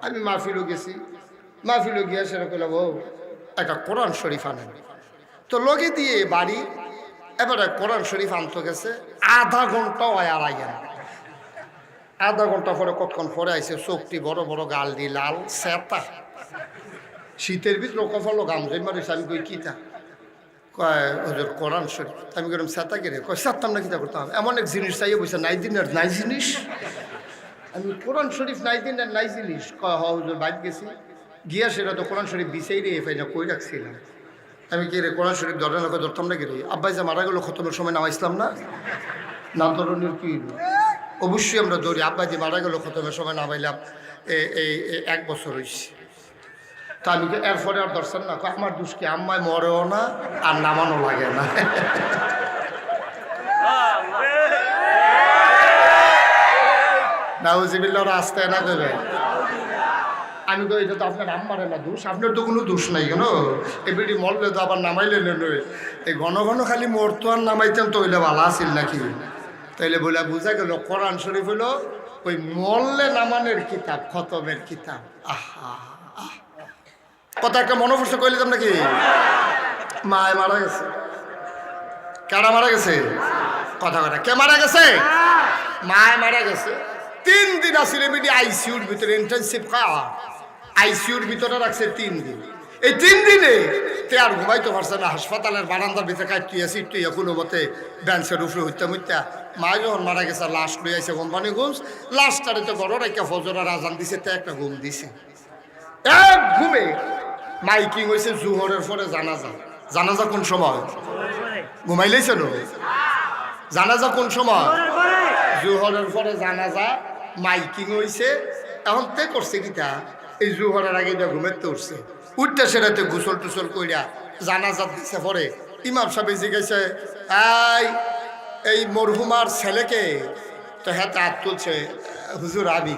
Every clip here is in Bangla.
আমি মাহফিলও গেছি, মাহফিলও গিয়ে সেটা করলাম ও একটা কোরআন শরীফ আনেন। তো লগে দিয়ে বাড়ি এবারে কোরআন শরীফ আনতে গেছে, আধা ঘন্টা আর আইয়া না। আধা ঘন্টা পরে কতক্ষণ পরে আইসে, চোখটি বড় বড়, গাল দি লাল, সেতা, শীতের ভিতরে কফালো গামজে মারিস। আমি কই কিতা? কয় ওদের কোরআন শরীফ। আমি কইলাম সেতা কে রে? কয় সেতাম না, কিতা করতাম? এমন এক জিনিস চাইয়ে বসে, নাই দিন আর নাই জিনিস। আমি কোরআন শরীফ নাই দিন আর নাই জিনিস। কয় হ হুজুর, বাইক গেছি, গিয়া সেটা তো কোরআন শরীফ বিছাই রে পাই না, কই রাখছিলাম। আমি কি রে কোরআন শরীফ ধরে না? ধরতাম না কি রে? আব্বাই যে মারা গেল খতমের সময় নামাইছিলাম না, না ধরনের কি? অবশ্যই আমরা ধরি। আব্বাই যে মারা গেল খতমের সময় নামাইলাম, এই 1 বছর হয়েছে। তা আমি তো এরপরে আর দর্শন না, আমার দুষ কি, আম্মায় মরেও না আর নামানো লাগে না। নাউজুবিল্লাহ, রাস্তায় না দেবে। আমি তো এটা তো আপনার আম্মারে না দোষ, আপনার তো কোনো দোষ নাই কেন? এবারে মরলে তো আবার নামাইলে নয়, এই ঘন ঘন খালি মরতো আর নামাইতেন তো হইলে ভালো আসিল নাকি? তাইলে বলে বোঝা গেল কোরআন শরীফ হলো ওই মরলে নামানের কিতাব, খতমের কিতাব। আহা, কথা একটা মনে পড়ছে, কইলে তো নাকি? মায় মারা গেছে। কারা মারা গেছে? কথা কথা, কে মারা গেছে? মায় মারা গেছে। 3 দিন আসলে বিডি আইসিউর ভিতরে, ইন্টার্নশিপ খাওয়া, আইসিউর ভিতরে রাখছে 3 দিন। এই 3 দিনে তে আর ঘুমাইতে পারছে না, হাসপাতালের বারান্দার ভিতরে কাটিয়ে সিটিয়ে কোনো মতে বেঞ্চের উপরে হইতে হইতে মা যখন মারা গেছে, লাশ লই আইসে কোম্পানিগঞ্জ। লাশটারে তো ঘর রেখে ফজরের আজান দিছে, তে একটা ঘুম দিছে। এক ঘুমে মাইকিং হয়েছে জোহরের পরে জানাজা। জানাজা কোন সময়? ঘুমাইলেছে নো? জানাজা কোন সময়? জোহরের পরে জানাজা, মাইকিং হয়েছে। এখন তে করছে কিতা, এই জোহরের আগে যা ঘুমের তো উঠছে, উঠতে সেটাতে গোসল টুসল কইরা জানাজা দিচ্ছে। পরে ইমাম সাহেব জিজ্ঞাসা, এই মরহুমার ছেলেকে? তো হ্যাঁ, হাত তুলছে, হুজুর আমি।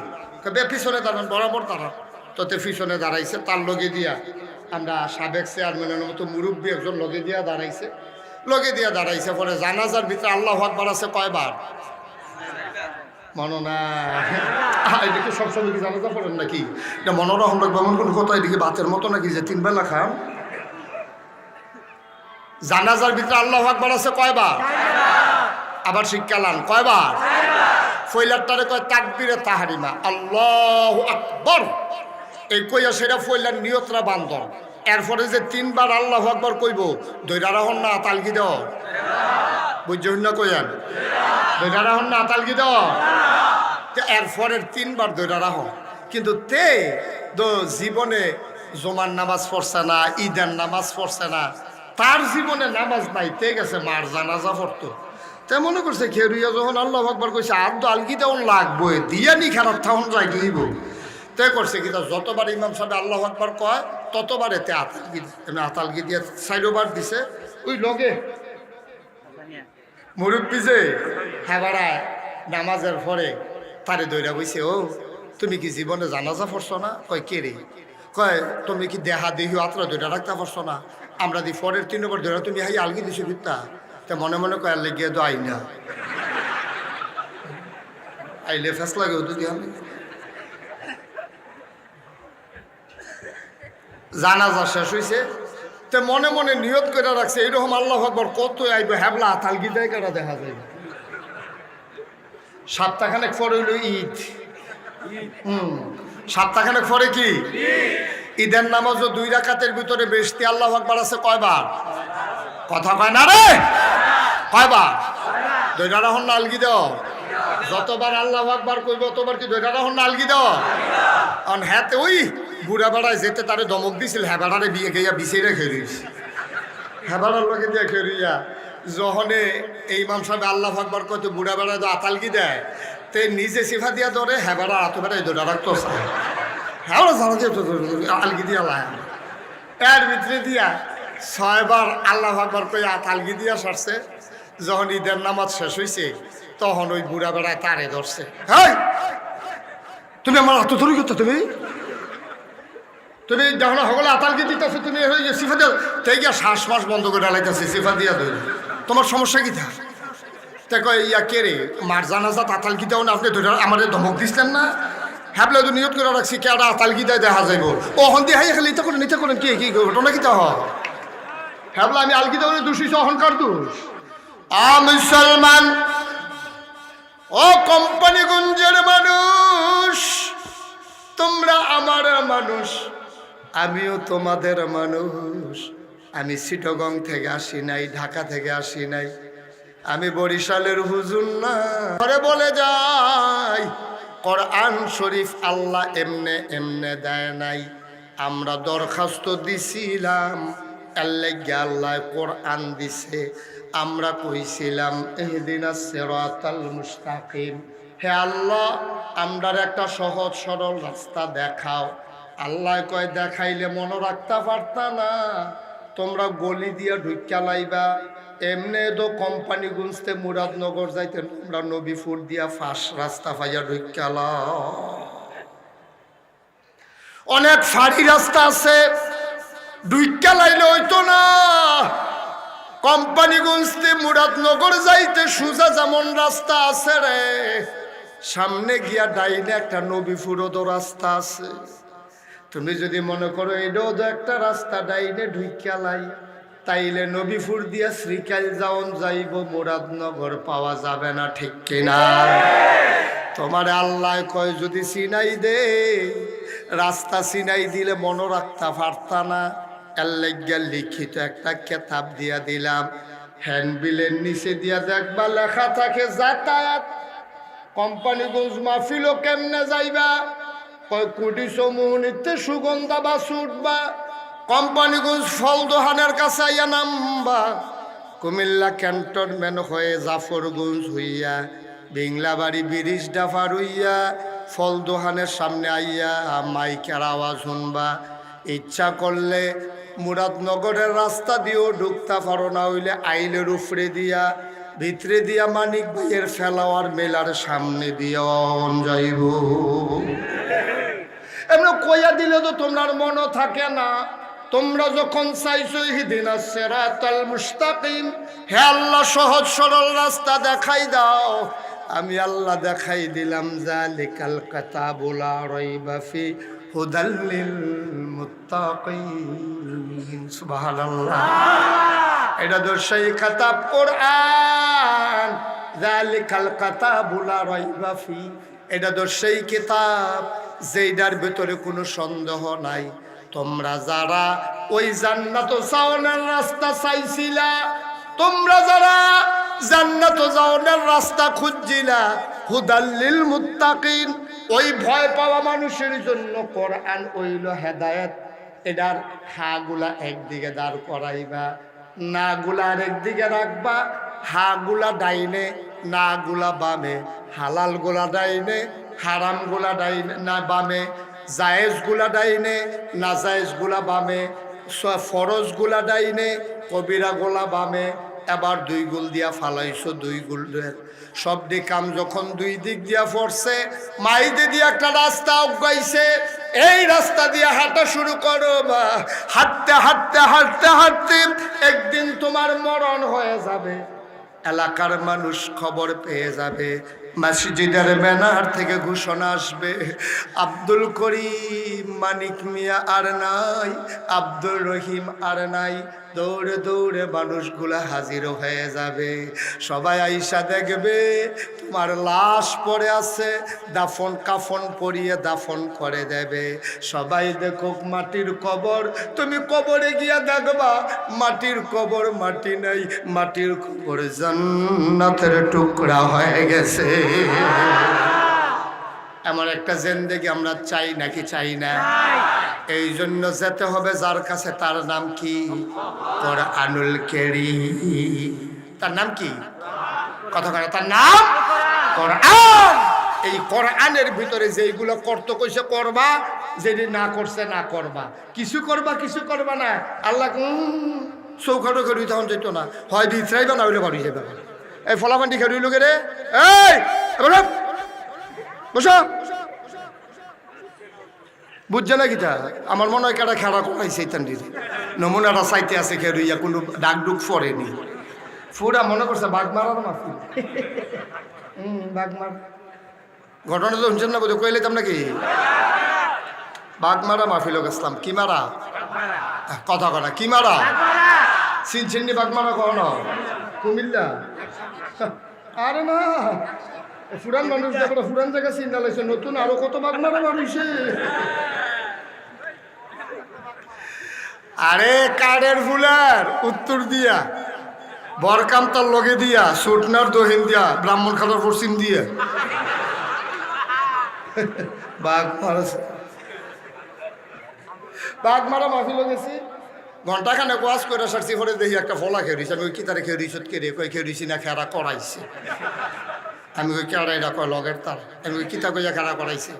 পিছনে দাঁড়ান, বরাবর দাঁড়ান। তোতে পিছনে দাঁড়াইছে, তার লগে দিয়া আমরা সাবেক চেয়ারম্যানের মতো মুরব্বী একজন লগে দিয়া দাঁড়াইছে, লগে দিয়া দাঁড়াইছে। পরে জানাজার ভিতরে আল্লাহু আকবার আছে কয়বার? মনে না? এদিকে সবসময় কি জানাজা পড়েন নাকি? এটা মনোরহম রাখবো এমন কোনো কথা? এদিকে ভাতের মতো নাকি যে 3 বেলা খান? জানাজার ভিতরে আল্লাহু আকবার আছে কয়বার? আবার শিক্ষালান কয়বার? ফয়লারটারে কয় তাকবীরে তাহরিমা, আল্লাহু আকবার। এই কইয়া সেটা ফয়লার নিয়তরা বান্ধব। এরপরে যে 3 বার আল্লাহু আকবার কইব, দইরা রাহন না তালগি দাও, বুঝছেন না? কইয়ান দইরা রাহন না তালগি দাও। এরপরের 3 বার দইরা রাহ। কিন্তু তে তো জীবনে জমার নামাজ পড়ছে না, ঈদের নামাজ পড়ছে না, তার জীবনে নামাজ নাই। তে গেছে মার জানাজা পড়তো। তে মনে করছে খেরুইয়া যখন আল্লাহু আকবার কইছে, আর তো আলগি দেওয়ান লাগবো, দিয়া নি খারাপ থাকুন রাখলিব। তে করছে কি, যতবার ইমাম সাহেব আল্লাহু আকবার কয় ততবারে তে আতালগি, আতালগি দিয়ে 4 বার দিছে। ওই লগে মুরব্বী যে হেবাড়ায় নামাজের পরে তারে দইরা বইছে, ও তুমি কি জীবনে জানাজা পড়ছো না? কয় কে রে? কয় তুমি কি দেহা দেহি আত্রা দইরা রাখতে পারছো না? আমরা দি পরের 3 নম্বর ধরে তুমি হাই আলগি দিছো বিত্তা। তে মনে মনে কয় লেগে তো আই না, আইলে ফেস লাগে যদি আমি জানাজা শেষ হয়েছে। তে মনে মনে নিয়ত করে রাখছে, এইরকম আল্লাহু আকবার কত আইব, হ্যাবলা আতালগি দেয় কেটা দেখা যায়। সপ্তাহখানেক পরে হইল ঈদ। সপ্তাহখানেক পরে কি? ঈদের নামাজও 2 রাকাতের ভিতরে বেশি আল্লাহু আকবার আছে কয়বার? কথা কয় না রে, কয়বার? দইরা রাহন না আলগি দাও। যতবার আল্লাহু আকবার কইব ততবার কি দইরা রাহন না আলগি দাও। অন হ্যাঁ, ওই বুড়া বেড়ায় যেতে তারে দমক দিছিল, হ্যাঁ বেড়ারে বিয়ে গিয়া বিছেইরা খেলিস, হ্যাঁ বেড়ার লগে দিয়ে খেলিয়া যখনে এই ইমাম সাহেব আল্লাহু আকবার কইতে বুড়া বেড়ায় তো আতালগি দেয়, তে নিজে সিফা দিয়া ধরে, হ্যাঁ বেড়া আত বেড়ায় দইরা রাখতো, হ্যাঁ জানা দিয়ে আলগি দিয়া লায়। এর ভিতরে দিয়া 6 বার আল্লাহু আকবার কই আতালগি দিয়া সারছে। যখন ঈদের নামাজ শেষ হয়েছে তখন ওই বুড়া বেড়ায় তারে ধরছে, হ্যাঁ তুমি আমার হাত ধরি করতো, তুমি যখন সকলে আতালগি দিতেছো, তুমি সিফা দিয়া তাই গিয়া শ্বাস মাস বন্ধ করে ডালাইতেছে, সিফা দিয়া ধরে। তোমার সমস্যা কি থাকে? তা কয় ইয়া কে রে, মার জানাজা আতালগি দেও না, আপনি ধরে আমাদের ধমক দিচ্ছেন না? হ্যাবলে তো নিয়ত করে রাখছি কেডা তালগিদায় দেখা যাইব ও হন্দি হাই খালি নিতে করেন কি কি ঘটনা কি তা হ্যাবলে আমি আলগিদা করে দোষী অহংকার দোষ মুসলমান ও কোম্পানিগঞ্জের মানুষ, তোমরা আমার মানুষ, আমিও তোমাদের মানুষ। আমি চিটাগং থেকে আসি নাই, ঢাকা থেকে আসি নাই, আমি বরিশালের হুজুর না। ঘরে বলে যাই কোরআন শরীফ আল্লাহ এমনে এমনে দেয় নাই, আমরা দরখাস্ত দিছিলাম, আল্লাহ কোরআন দিছে। আমরা কইছিলাম ইহদিনাস সিরাতাল মুস্তাকিম, হে আল্লাহ আমরার একটা সহজ সরল রাস্তা দেখাও। আল্লাহ কয় দেখাইলে মনে রাখতে পারতা না, তোমরা গলি দিয়া ঢুক্কা লাইবা। এমনি তো কোম্পানি গুনতে মুরাদনগর যাইতে তোমরা নবীপুর দিয়া ফাঁস রাস্তা পাইয়া ঢুক্কা লাও। অনেক ফাড়ি রাস্তা আছে, ঢুক্কা লাইলে হইতো না। কোম্পানিগঞ্জতে মুরাদনগর যাইতে সোজা যেমন রাস্তা আছে রে, সামনে গিয়া ডাইনে একটা নবীপুরও রাস্তা আছে। তুমি যদি মনে করো এটাও তো একটা রাস্তা, ডাইনে ঢুকিয়া লাই, তাইলে নবীপুর দিয়া শ্রীকাল যাওন যাইব, মুরাদনগর পাওয়া যাবে না, ঠিক কিনা? তোমার আল্লাহ কয় যদি চিনাই দে, রাস্তা চিনাই দিলে মনে রাখতে পারতা না। আল্লাহ লিখিত একটা কেতাব দিয়া দিলাম, হ্যান্ডবিলের নিচে দিয়া দেখবা লেখা থাকে যাতায়াত। কোম্পানিগঞ্জ মাহফিলও কেমনে যাইবা, কয় কোটি সমুনিতে সুগন্ধা বা ছুটবা, কোম্পানিগঞ্জ ফল দোহানের কাছে আইয়া নামবা, কুমিল্লা ক্যান্টনমেন্ট হয়ে জাফরগঞ্জ হইয়া বিংলাবাড়ি ব্রিজ ডাফার হইয়া ফল দোহানের সামনে আইয়া মাইকের আওয়াজ শুনবা। ইচ্ছা করলে মুরাদনগরের রাস্তা দিয়েও ঢুকতে পারো, না হইলে আইলের উপরে দিয়া ভিতরে দিয়া মানিক ভাইয়ের ফেলাওয়ার মেলার সামনে দিয়া যাইব। এমন কইয়া দিলে তো তোমার মনে থাকে না। তোমরা যখন চাইছো ইহদিনাস সিরাতাল মুস্তাকিম, হে আল্লাহ সহজ সরল রাস্তা দেখাই দাও, আমি আল্লাহ দেখাই দিলাম। যালিকাল কিতাবু লা রাইবা ফি হুদাল লিল মুত্তাকিন। সুবহানাল্লাহ। এটা তো সেই কিতাব কোরআন, যালিকাল কিতাবু লা রাইবা ফি, এটা তো সেই কিতাব যেইটার ভিতরে কোনো সন্দেহ নাই। তোমরা যারা ওই জান্নাত যাওয়ার রাস্তা চাইছিলা, তোমরা যারা জান্নাত যাওয়ার রাস্তা খুঁজছিলা, হুদাল লিল মুত্তাকিন, ওই ভয় পাওয়া মানুষের জন্য কোরআন হইল হেদায়েত। এটার হাগুলা একদিকে দাঁড় করাইবা, না গুলা একদিকে রাখবা। হাগুলা ডাইনে, না গুলা বামে, হালাল গুলা ডাইনে, হারাম গুলা ডাইনে না বামে, জায়েজ গুলা ডাইনে, না জায়েজ গুলা বামে, ফরজ গুলা ডাইনে, কবিরা গোলা বামে। এবার দুই গুল দিয়া ফালাইছো, দুই গুলের সব দিক কাম যখন দুই দিক দিয়া পড়ছে, মাইদে দিয়ে একটা রাস্তা অগাইছে, এই রাস্তা দিয়ে হাঁটা শুরু করো। বা হাঁটতে হাঁটতে হাঁটতে হাঁটতে একদিন তোমার মরণ হয়ে যাবে। এলাকার মানুষ খবর পেয়ে যাবে, মসজিদের ব্যানার থেকে ঘোষণা আসবে, আব্দুল করিম মানিক মিয়া আর নাই, আব্দুল রহিম আর নাই। দৌড়ে দৌড়ে মানুষগুলা হাজির হয়ে যাবে। সবাই আইসা দেখবে তোমার লাশ পড়ে আছে, দাফন কাফন পরিয়ে দাফন করে দেবে। সবাই দেখুক মাটির কবর, তুমি কবরে গিয়া দেখবা মাটির কবর মাটি নাই, মাটির কবর জান্নাতের টুকরা হয়ে গেছে। এমন একটা জিন্দেগি আমরা চাই নাকি চাই না? এই জন্য যেতে হবে যার কাছে, তার নাম কি? কোরআনুল কারীম। তার নাম কি? কথা কয়, তার নাম কোরআন। এই কোরআনের ভিতরে যেইগুলো করতে কইছে করবা, যেটি না করছে না করবা। কিছু করবা কিছু করবা না। আল্লাহ চৌখাটো খেলু তখন যেত না, হয় বিছরাইবা না হইলে বাড়ি যাবে। এই ফলাফান্ডি খেলু লোকে রে, এই বসো, বুঝছে না কিতা? আমার মনে হয় কেটা খেলা করাইছে নমুনাটা চাইতে আছে খেলুইয়া, কোনো ডাক ডুক পড়েনি। ফুরা মনে করছে বাঘ মারার মাফি, বাঘ মার ঘটনা তো শুনছেন না বোধ কইলে তো নাকি বাগমারা মাহফিল গেছিলাম। কি মারা কথা কথা কি মারা চিনছেননি বাগমারা কখনো? কুমিল্লা? আরে না, ফুরান মানুষ দেখো, ফুরান জায়গা চিন্তা লাগছে, নতুন আরো কত বাগমারা মানুষে। আরে কাঠের ফুলার উত্তর দিয়া বরকামতার লগে দিয়া সুটনার দহিন দিয়া ব্রাহ্মণ খাতার পশ্চিম দিয়া বাঘ মারা মাহফিল গেছি। ঘন্টাখানে কোয়াশ করে সারছি, পরে দেখি একটা ফলা খেয়ে দিয়েছি। আমি ওই কিতারে খেয়ে দিয়েছি, কেড়ে কই খেয়ে দিয়েছি না খেয়ারা করাইছে। আমি ওই কেড়াইরা কয় লগের তার, আমি ওই কিতা কইয়া খেয়ারা করাইছে।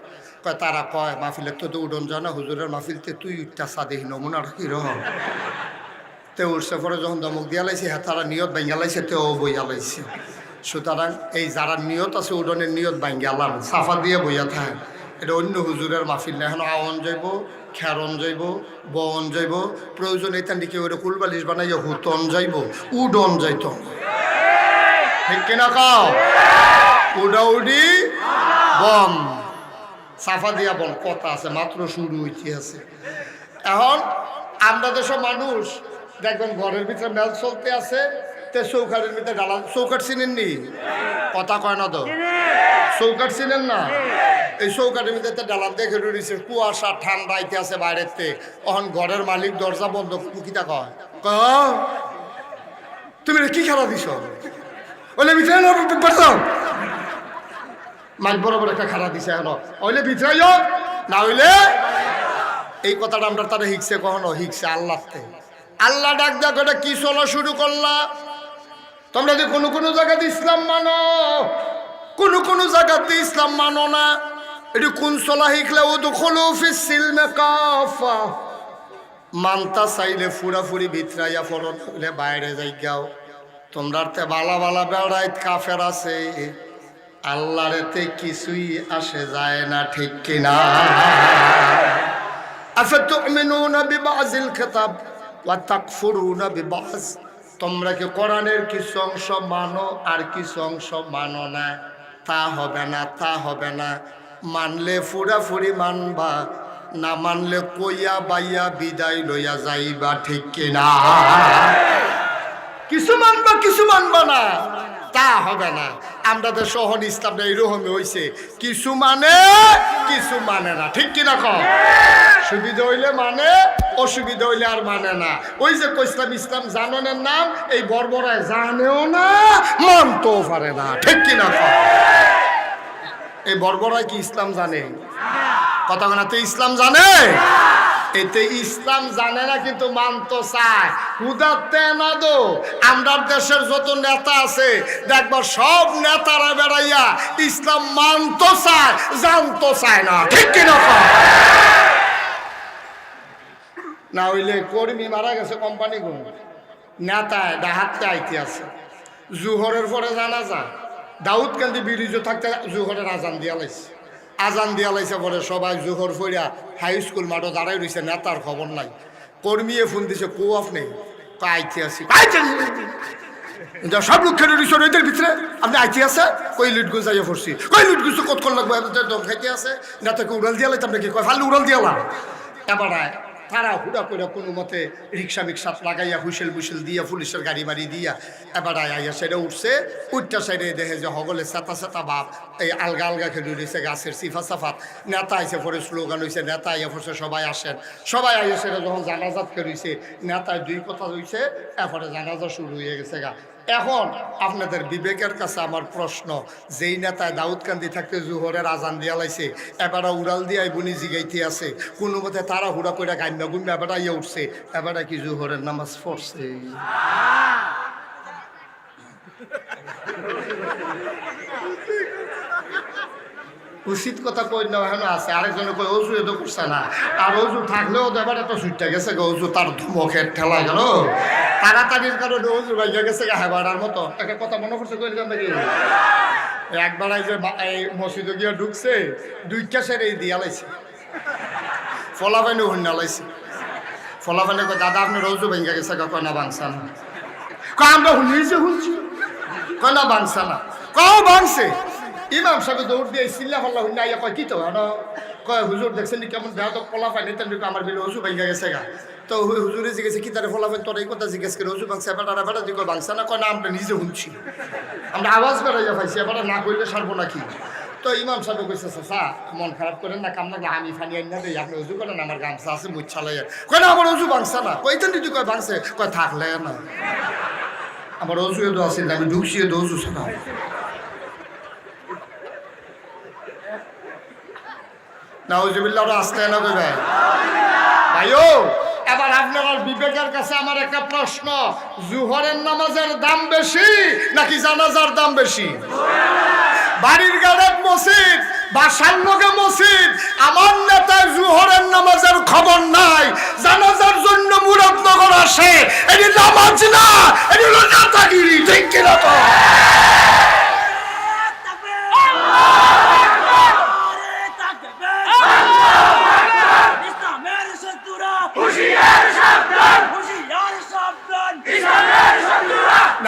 কয় তারা কয় মাহফিলের তো উডন যা না, হুজুরের মাহফিলতে তুই উঠটা সাদেহি নমুনাটা কীরকম। তে উঠছে পরে যখন দমক দিয়া লাইছে, হ্যাঁ তারা নিয়ত ভাঙ্গা লাইছে, তেও বইয়া লাইছে। সুতরাং এই যারা নিয়ত আছে উডনের নিয়ত ভাঙ্গা লাম, সাফা দিয়ে বইয়া থাকে। এটা অন্য হুজুরের মাহফিল না। এখন আওয়ান যাইব, খেরন যাইব, বন যাইব, প্রয়োজন এইখান দিকে ওটা কুলবালিশ বানাইয়া হুতন যাইব, উডন যাইত। ঠিক কিনা কাও? উডাউডি বম, সাফা দিয়া বল কথা আছে, মাত্র শুরু হইতে আছে। এখন আমরা দেশের মানুষ দেখবেন ঘরের ভিতরে মেল চলতে আছে, তে চৌকাটের ভিতরে ডালা, চৌকাট চিনেননি? কথা কয় না তো, চৌকাট চিনেন না? এই চৌকাটের ভিতরে ডালার দেখে রয়েছে, কুয়াশা ঠান্ডা আইতে আছে বাইরেতে। তখন ঘরের মালিক দরজা বন্ধ কিতা কয়, তুমি কি খেলা দিছ? ওলে ভিতরে মাইক বরাবর একটা খারাপ দিছে, এখন ওইলে ভিতরে না হইলে। এই কথাটা আমরা তারা শিখছে কখনো? শিখছে আল্লাহতে। আল্লাহ ডাক ডাক ওটা কি চলা শুরু করলা? তোমরা যে কোনো কোনো জায়গাতে ইসলাম মানো, কোনো কোনো জায়গাতে ইসলাম মানো না। এটি কোন চলা শিখলে? ও তো খোলো ফিসিলমে কাফা, মানতা চাইলে ফুরাফুরি ভিতরাইয়া ফরত হইলে বাইরে যাই গাও। তোমরা তে বালা বালা বেড়াইত কাফের আছে, আল্লাহর এতে কিছুই আসে যায় না। ঠিক কিনা? আফাতুমিনুনা বিবাযিল কিতাব ওয়া তাকফুরুনা বিবায, তোমরা কি কোরআনের কিছু অংশ মানো আর কিছু অংশ মানো না? তা হবে না, তা হবে না। মানলে ফুরাফুরি মানবা, না মানলে কইয়া বাইয়া বিদায় লইয়া যাইবা। ঠিক কিনা? কিছু মানবা কিছু মানবা না, তা হবে না। আমাদের শহর ইসলামটা এইরকমই হয়েছে, কিছু মানে কিছু মানে না। ঠিক কিনা কম? সুবিধা হইলে মানে, অসুবিধা হইলে আর মানে না। ওই যে কইসলাম ইসলাম জাননের নাম, এই বর্বরায় জানেও না, মানতেও পারে না। ঠিক কিনা কম? এই বর্বরায় কি ইসলাম জানে? কথা না, তো ইসলাম জানে? এতে ইসলাম জানে না কিন্তু মানতো চায়। হুদাতে না দো আমরা দেশের যত নেতা আছে দেখবা, সব নেতারা বেড়াইয়া ইসলাম মানতো চায়, জানতো চায় না। ঠিক কিনা? না হইলে কর্মী মারা গেছে কোম্পানি গুণ, নেতায় ডাহাতে আইতে আছে। জুহরের পরে জানাজা, দাউদকান্দি ব্রিজ থাকতে জুহরের আজান দিয়া লাইছে। আজান দিয়া লাইছে পরে সবাই জোহর ফইরা হাই স্কুল মাঠে দাঁড়াই রয়েছে, নেতার খবর নাই। কর্মীয়ে ফোন দিছে, কো আপনি? আইতে আসি। সব লোক খেলে রয়েছে এদের ভিতরে, আপনি আইতে আছে? কই লুটগুজ যাইয়া পড়ছি। কই লুটগুজ কত কল লাগবে, দম খাইতে আছে। নেতাকে উড়াল দিয়া লাইতাম নাকি? কয় ফালি উড়াল দিয়ালাম। এবার তারা হুড়া করে কোনো মতে রিক্সা মিক্সা লাগাইয়া হুইসেল বুইসেল দিয়া পুলিশের গাড়ি বাড়ি দিয়া এবার আইয়া সেটা উঠছে। উঠটা সাইডে দেখে যে হগলে চেতা চেতা বাপ, এই আলগা আলগা খেলে রয়েছে গাছের সিফা সাফাত। নেতা আইসে পরে স্লোগান হয়েছে, নেতা আইয়া পড়ছে সবাই আসেন। সবাই আইয়া সেটা যখন জানাজাত রয়েছে, নেতায় দুই কথা রয়েছে, এরপরে জানাজা শুরু হয়ে গেছে গা। এখন আপনাদের বিবেকের কাছে আমার প্রশ্ন, যেই নেতায় দাউদকান্দি থাকতে জোহরের আজান দিয়া লাইছে, এবারে উড়াল দিয়ে বুনি জিগাইতে আছে, কোনো মতে তারা হুড়া করে গাইমা গুমা এবারে ইয়ে উঠছে, এবারে কি জোহরের নামাজ পড়ছে? উচিত কথা কই না, এখন আছে আরেকজনে কই অজু এত করছে না, আর অজু থাকলেও তো এবার এত সুইটটা গেছে গো, অজু তার ধুমকের ঠেলা গেল, তাড়াতাড়ির কারণে অজু ভাইয়া গেছে গা হেবারার মতো। একটা কথা মনে করছে কইলাম নাকি, একবার এই যে এই মসজিদে গিয়ে ঢুকছে, দুইটা সেরে দিয়া লাইছে, ফলাফাইনে হন্যা লাইছে। ফলাফাইনে কয় দাদা আপনার অজু ভাইয়া গেছে গা, কয় না বাংসা না। কয় আমরা শুনছি, কয় না বাংসা না, কও বাংছে। ইমাম সাহেব দৌড় দিয়ে চিল্লা ফাল্লা হইনা ইয়া কয় কি তো কয় হুজুর দেখছেন কেমন দেহ তো ফলা পাইনি তেন আমার বিলে হুজুর ভাইগা গেছে গা। তো হুজুরে জিজ্ঞেসে কি তারা ফলাফেন তোর এই কথা জিজ্ঞেস করে হুজুর বাংসা বেটা বেটা দিকে বাংসা না কয় না আমরা নিজে শুনছি, আমরা আওয়াজ বেড়াইয়া পাইছি এবার না করলে সারবো নাকি। তো ইমাম সাহেব কইছে চাচা মন খারাপ করেন না, কাম লাগলে আমি ফানি আইন না দেই, আপনি উজু করেন আমার গামছা আছে মুচ্ছা লাইয়া। কয় না আমার উজু বাংসা না, কইতেন দিদি কয় বাংসে, কয় থাকলে না আমার অজুয়ে তো আসেন আমি ঢুকছিয়ে তো অজু ছাড়া। নাউজুবিল্লাহ আসতে না কইবে ভাইও। এবার আপনার বিবেকের কাছে আমার একটা প্রশ্ন, জুহরের নামাজের দাম বেশি নাকি জানাজার দাম বেশি? বাড়ির গাড়ে মসজিদ, বাসার লোকে মসজিদ, আমার নেতা জুহরের নামাজের খবর নাই, জানাজার জন্য মুরাদনগর আসে, এটি নামাজ না, এটি হলো নেতাগিরি, ঠিক কিনা? তো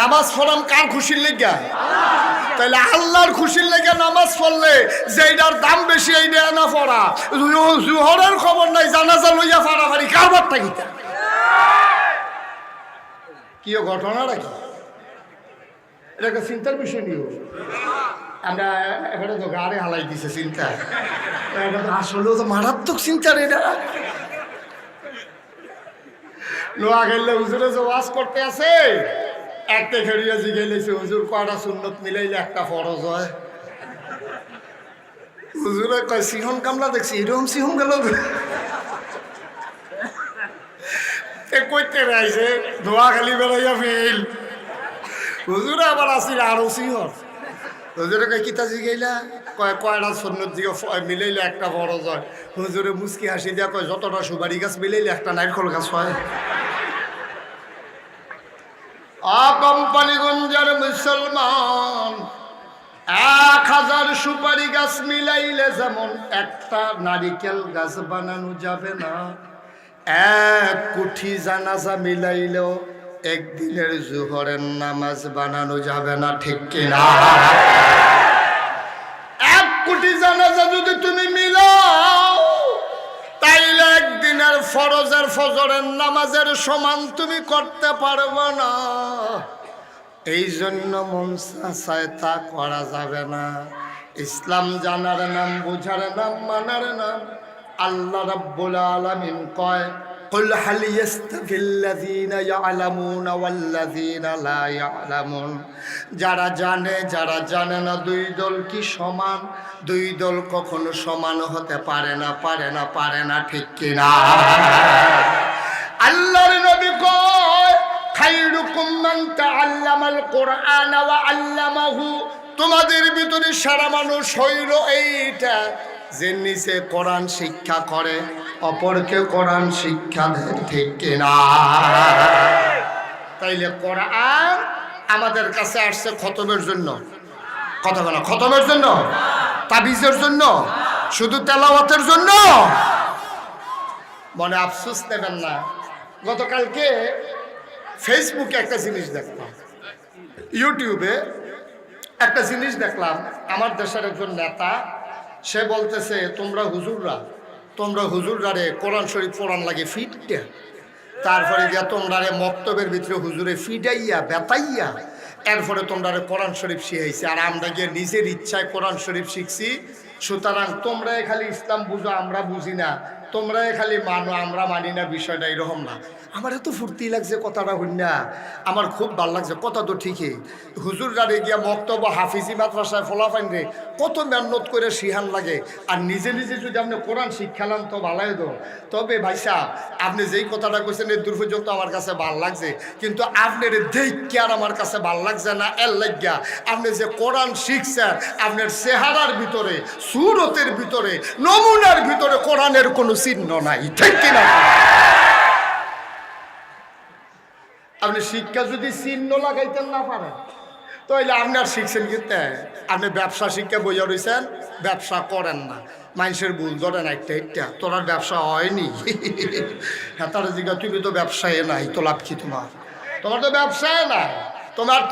নামাজ পড়াম কার খুশির লেগা? তাহলে আল্লাহর খুশির লেগে নামাজ পড়লে যেটার দাম বেশি এইটা না পড়া, জুহরের খবর নাই জানাজা লইয়া ফাড়াফাড়ি কারবারটা কিতা কি ঘটনাটা কি? এটা একটা চিন্তার বিষয় নিও। আমরা এখানে তো গাড়ি হালাই দিছে চিন্তা, এটা তো আসলেও তো মারাত্মক চিন্তার। এটা লোয়া গেলে হুজুরে যে ওয়াজ করতে আছে একটা খেড়িয়া জিগাইলেছে হুজুর কয়টা সুন্নত মিলাইলে একটা ফরজ হয়? হুজুরে কয় সিহন কামলা দেখছি এরকম সিহন গেল কইতে রাইছে ধোয়া খালি বেড়াইয়া ফেল। হুজুরে আবার আসিল আরো সিহন। হুজুরে কয় কিতা জিগাইলা? কয় কয়টা সুন্নত জিগা মিলাইলে একটা ফরজ হয়। হুজুরে মুচকি হাসি দিয়া কয় যতটা সুপারি গাছ মিলাইলে একটা নারকেল গাছ হয়। কোম্পানিগঞ্জের মুসলমান 1000 সুপারি গাছ মিলাইলে যেমন একটা নারিকেল গাছ বানানো যাবে না, 1 কোটি জানাজা মিলাইলেও একদিনের জোহরের নামাজ বানানো যাবে না, ঠিক কিনা? 1 কোটি জানাজা যদি তুমি মিলাও তাইলে একদিনের ফরজের ফজরের নামাজের সমান তুমি করতে পারবে না। এই জন্য মন চায় তা করা যাবে না। ইসলাম জানার নাম, বুঝার নাম, মানার নাম। আল্লাহ রাব্বুল আলামিন কয় কুল হাল ইয়াস্তাভিল্লাযীনা ইয়ালামুনা ওয়াল্লাযীনা লা ইয়ালামুন। যারা জানে যারা জানে না, 2 দল কি সমান? 2 দল কখনো সমান হতে পারে না, পারে না, পারে না, ঠিক কিনা? আল্লাহর নবী কয় খায়রুকুম মান তাআল্লামাল কুরআন ওয়া আল্লামাহু। তোমাদের ভিতরে সারা মানুষ হইল এইটা যে নিচে কোরআন শিক্ষা করে, অপরকে কোরআন শিক্ষা দেয়, ঠিক কিনা? তাইলে কোরআন আমাদের কাছে আসছে খতমের জন্য, কথা বলা খতমের জন্য, তাবিজের জন্য, শুধু তেলাওয়াতের জন্য। মনে আফসোস নেবেন না, গতকালকে ফেসবুকে একটা জিনিস দেখলাম, ইউটিউবে একটা জিনিস দেখলাম। আমার দেশের একজন নেতা, সে বলতেছে তোমরা হুজুররা রে কোরআন শরীফ পড়ান লাগে ফিটটা, তারপরে গিয়া তোমরা রে মক্তবের ভিতরে হুজুরে ফিটাইয়া বেতাইয়া এরপরে তোমরা রে কোরআন শরীফ শিখাইছে, আর আমরা গিয়ে নিজের ইচ্ছায় কোরআন শরীফ শিখছি। সুতরাং তোমরাই খালি ইসলাম বুঝো, আমরা বুঝি না, তোমরাই খালি মানো, আমরা মানি না। বিষয়টা এরকম না। আমার এত ফুর্তি লাগছে কথাটা হইনা, আমার খুব ভালো লাগছে। কথা তো ঠিকই, হুজুররা রে গিয়া মক্তব্য হাফিজি মাদ্রাসায় ফলাফাইন রে কত মেহনত করে শিহান লাগে, আর নিজে নিজে যদি আপনি কোরআন শিক্ষালাম তো ভালাই দো। তবে ভাই সাহেব, আপনি যেই কথাটা কইছেন এর দূর পর্যন্ত আমার কাছে ভাল লাগছে, কিন্তু আপনার দেখে আর আমার কাছে ভাল লাগছে না। এর লাগিয়া আপনি যে কোরআন শিখছেন, আপনার চেহারার ভিতরে, সুরতের ভিতরে, নমুনার ভিতরে কোরআনের কোনো চিহ্ন নাই, ঠিক কিনা? আপনি শিক্ষা যদি চিহ্ন লাগাইতেন না পারেন, তাহলে আপনার শিখছেন কিন্তু আপনি ব্যবসা শিক্ষা বইয়া রয়েছেন, ব্যবসা করেন না, মানুষের ভুল ধরেন একটা তোর ব্যবসা হয়নি। হ্যাঁ, তার জিজ্ঞা তুমি তো ব্যবসায় নাই, তো লাভ কি তোমার তো ব্যবসায় নাই,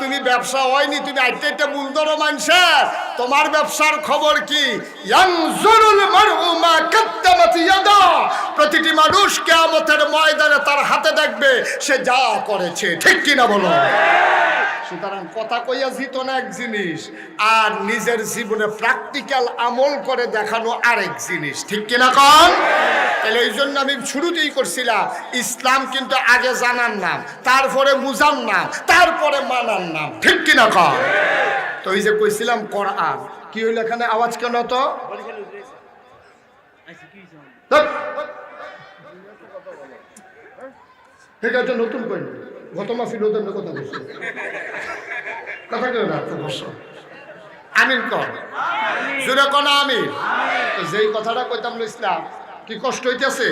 তুমি ব্যবসা হয়নি, তুমি একটা ভুল ধরো মানুষের, তোমার ব্যবসার খবর কি? ইয়ানজুরুল মারউ মা কাদ্দামাত ইয়াদা, প্রতিটি মানুষ কিয়ামতের ময়দানে তার হাতে দেখবে সে যা করেছে, ঠিক কি না বলো? সুতরাং কথা কইয়া জিতো না এক জিনিস, আর নিজের জীবনে প্র্যাকটিক্যাল আমল করে দেখানো আরেক জিনিস, ঠিক কিনা কন? তাহলে এই জন্য আমি শুরুতেই করছিলাম, ইসলাম কিন্তু আগে জানার নাম, তারপরে বুঝার নাম, তারপরে মানার নাম, ঠিক কিনা কন? তো এই যে কইছিলাম কোরআন, কি হইল এখানে আওয়াজ কেন? তো ঠিক আছে, নতুন কই গত মাসি নতুন কথা বলছি, কথা কেউ না, বসো আমিন কর, জোরে কোন আমিন। যেই কথাটা কইতাম ইসলাম, কি কষ্ট হইতেছে?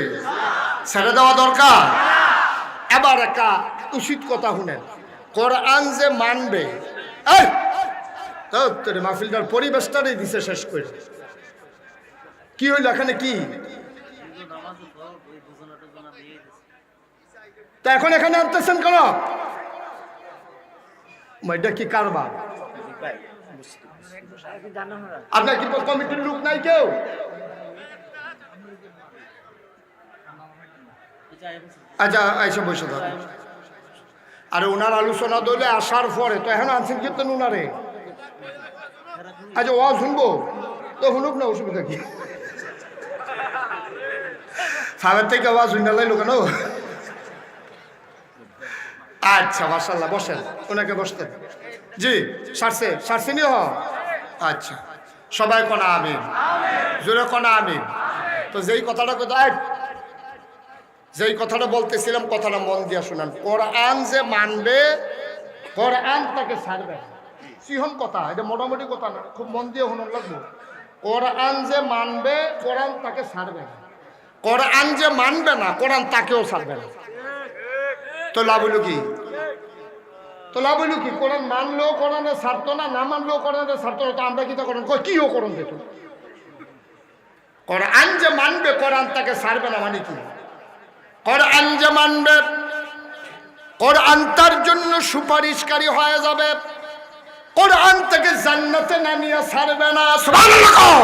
ছেড়ে দেওয়া দরকার। এবার একটা উচিত কথা শুনেন, কোরআন যে মানবে, তোর মাহফিলটার পরিবেশটারই দিছে শেষ করে। কি হইল এখানে? কি তা এখন এখানে আনতেছেন কেন? এটা কি কারবার? আপনার কি কমিটির লোক নাই কেউ? আচ্ছা আইসা বসে থাক। আরে ওনার আলোচনা দলে আসার পরে তো এখন আনছেন কীর্তন ওনারে। আচ্ছা ওয়া শুনবো তো শুনুক না, অসুবিধা কি? সাবের থেকে আওয়াজ শুনে লাইলো কেন? আচ্ছা মাশাআল্লাহ, বসেন, ওনাকে বসতেন। জি সারছে নি? আচ্ছা, সবাই কোনা আমিন, জোরে কোনা আমিন। তো যেই কথাটা বলতেছিলাম, কথাটা মন দিয়া শুনান। কোরআন যে মানবে, কোরআন তাকে ছাড়বে। সিহন কথা, এটা মোটামুটি কথা না, খুব মন দিয়ে শুনুন লাগবো। কোরআন যে মানবে, কোরআন তাকে ছাড়বে না। কোরআন যে মানবে না, কোরআন তাকেও ছাড়বে না। তো লাভ হইল কি? কোরআন মানলেও কোরআনে ছাড়তো না, না মানলেও কোরআনে ছাড়তো না। তো আমরা কি তা করেন? কিও কোরআন দিত। কোরআন যে মানবে, কোরআন তাকে ছাড়বে না মানে কি? কোরআন যে মানবে, কোরআন তার জন্য সুপারিশকারী হয়ে যাবে। কোরআন তাকে জান্নাতে না নিয়ে ছাড়বে না। সুবহানাল্লাহ।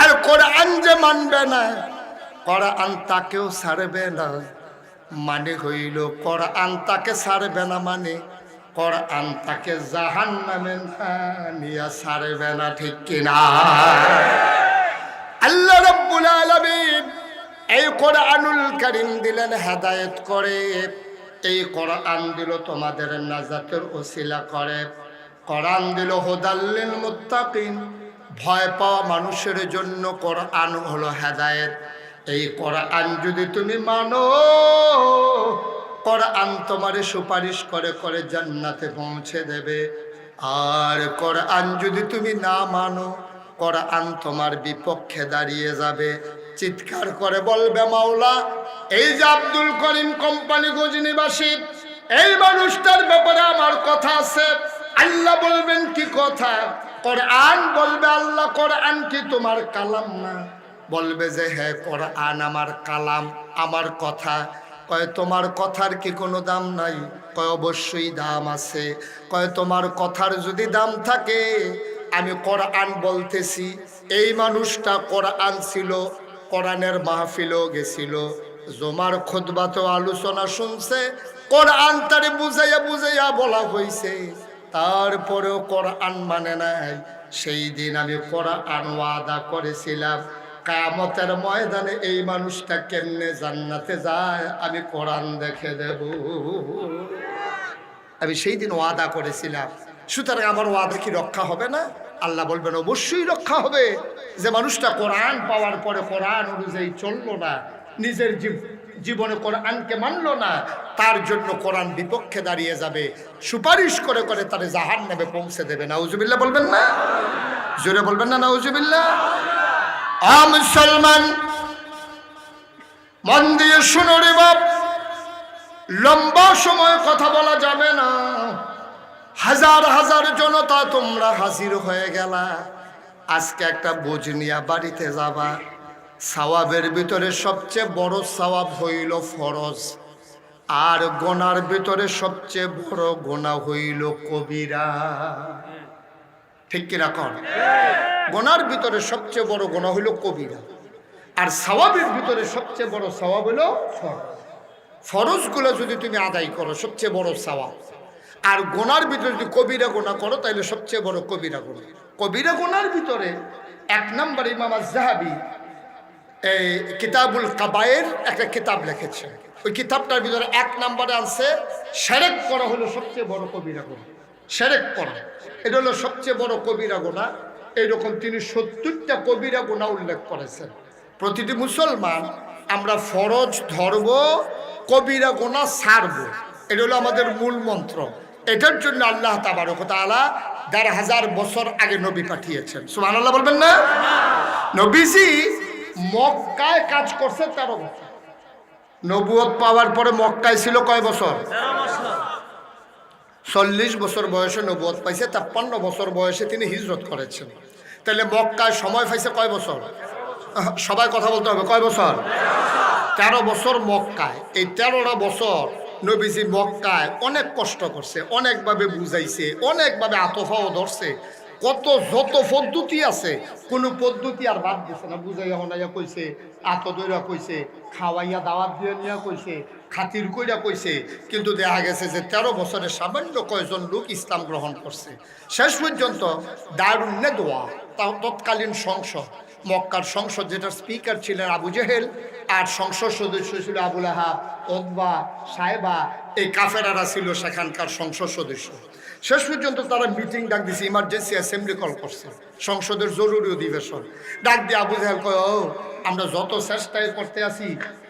আর কোরআন যে মানবে না, কোরআন তাকেও ছাড়বে না। মানে হইল কোরআন তাকে ছাড়বে না, মানে কোরআন তাকে জাহান্নামে নিয়ে ছাড়বে না, ঠিক কিনা? আল্লাহ রাব্বুল আলামিন এই কোরআনুল কারীম দিলেন হেদায়েত করে। এই কোরআন দিল তোমাদের নাজাতের ওসিলা করে। কোরআন দিল হুদাল্লিল মুত্তাকিন, ভয় পাওয়া মানুষের জন্য কোরআন হলো হেদায়েত। এই কোরআন যদি তুমি মানো, কোরআন তোমারে সুপারিশ করে করে জান্নাতে পৌঁছে দেবে। আর কোরআন যদি তুমি না মানো, কোরআন তোমার বিপক্ষে দাঁড়িয়ে যাবে। চিৎকার করে বলবে, মাওলা এই যে আব্দুল করিম কোম্পানি গজনিবাসী, এই মানুষটার ব্যাপারে আমার কথা আছে। আল্লাহ বলবেন কি কথা? কোরআন বলবে, আল্লাহ কোরআন কি তোমার কালাম না? বলবে যে হ্যাঁ, কোরআন আমার কালাম, আমার কথা। কয় তোমার কথার কি কোনো দাম নাই? কয় অবশ্যই দাম আছে। কয় তোমার কথার যদি দাম থাকে, আমি কোরআন বলতেছি। এই মানুষটা কোরআন ছিল, কোরআনের মাহফিলও গেছিল, জুমার খুতবাতেও আলোচনা শুনছে, কোরআন তারে বুঝাইয়া বুঝাইয়া বলা হয়েছে, তারপরেও কোরআন মানে নাই। সেই দিন আমি কোরআন ওয়াদা করেছিলাম, কিয়ামতের ময়দানে এই মানুষটা কেমনে জান্নাতে যায় আমি কোরআন দেখে দেব। আমি সেই দিন ওয়াদা করেছিলাম। সুতরাং আমার ওয়াদা কি রক্ষা হবে না? আল্লাহ বলবেন অবশ্যই রক্ষা হবে। যে মানুষটা কোরআন পাওয়ার পরে কোরআন অনুযায়ী চললো না, নিজের জীবনে কোরআনকে মানলো না, তার জন্য কোরআন বিপক্ষে দাঁড়িয়ে যাবে, সুপারিশ করে করে তারে জাহান্নামে পৌঁছে দেবে। নাউজুবিল্লাহ বলবেন না? জোরে বলবেন না নাউজুবিল্লাহ? মুসলমান মন দিয়ে শুনো রে বাপ, লম্বা সময় কথা বলা যাবে না। হাজার হাজার জনতা তোমরা হাজির হয়ে গেলা। আজকে একটা বোঝ নিয়া বাড়িতে যাবা। সওয়াবের ভিতরে সবচেয়ে বড় সওয়াব হইল ফরজ, আর গোনার ভিতরে সবচেয়ে বড় গোনা হইল কবিরা। ঠিক কিনা কর? গোনার ভিতরে সবচেয়ে বড় গোনা হইল কবিরা, আর সওয়াবের ভিতরে সবচেয়ে বড় সওয়াব হলো ফরজ। ফরজগুলো যদি তুমি আদায় করো সবচেয়ে বড় সওয়াব, আর গোনার ভিতরে যদি কবিরা গোনা করো তাহলে সবচেয়ে বড় কবিরা গোনা। কবিরা গোনার ভিতরে এক নম্বর ইমাম আয-যাহাবী এই কিতাবুল কাবায়ের একটা কিতাব লিখেছেন। ওই কিতাবটার ভিতরে এক নম্বরে আছে শিরক করা হলো সবচেয়ে বড় কবিরা গুনাহ। শিরক করা এটা হলো সবচেয়ে বড় কবিরা গুনাহ। এইরকম তিনি 70টা কবিরা গুনাহ উল্লেখ করেছেন। প্রতিটি মুসলমান আমরা ফরজ ধরব, কবিরা গুনাহ ছাড়ব, এটা হলো আমাদের মূল মন্ত্র। এটার জন্য আল্লাহ তাবারক ওয়া তাআলা ১,৫০০ বছর আগে নবী পাঠিয়েছেন। সুবহানাল্লাহ বলবেন না? নবীজি মক্কায় কাজ করছে 13 বছর। নবুয়ত পাওয়ার পরে মক্কায় ছিল কয় বছর? 40 বছর বয়সে নবুয়ত পাইছে, 53 বছর বয়সে তিনি হিজরত করেছেন। তাহলে মক্কায় সময় পাইছে কয় বছর? সবাই কথা বলতে হবে, কয় বছর? 13 বছর মক্কায়। এই 13টা বছর নবীজি মক্কায় অনেক কষ্ট করছে, অনেকভাবে বুঝাইছে, অনেকভাবে আতফাও ধরছে। যত পদ্ধতি আছে কোনো পদ্ধতি আর বাদ দিছে না। বুঝাইয়া হনাইয়া কইছে, আত দইরা কইছে, খাওয়াইয়া দাওয়াত দিয়ে নিয়া কইছে, খাতির কইরা কইছে, কিন্তু দেখা গেছে যে 13 বছরের সামান্য কয়জন লোক ইসলাম গ্রহণ করছে। শেষ পর্যন্ত দারুন নেদওয়া, তৎকালীন সংসদ, মক্কার সংসদ, যেটার স্পিকার ছিলেন আবু জেহেল, আর সংসদ সদস্য ছিল আবু লাহাব, উতবা, সাইবা, এই কাফেরারা ছিল সেখানকার সংসদ সদস্য। শেষ পর্যন্ত তারা মিটিং ডাক দিয়েছে, ইমার্জেন্সি অ্যাসেম্বলি কল করছে, সংসদের জরুরি অধিবেশন ডাক দিয়ে আবু জেহেল কয়, ও আমরা যত চেষ্টাই করতে আছি,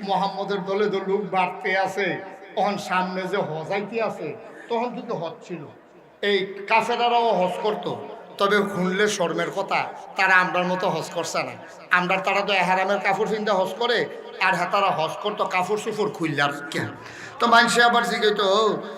মোহাম্মদের দলে তো লোক বাড়তে আছে, তখন সামনে যে হজাইতে আছে, তখন কিন্তু হজ ছিল, এই কাফেরারাও হজ করতো, তবে শুনলে শর্মের কথা, তারা আমরার মতো হজ করছে না। তারা তো এহারামের কাপড় চিন্তা হজ করে, আর হ্যাঁ তারা হজ করতো কাপড় সুফর খুললার কেন। তো মানুষে আবার জিজ্ঞেস,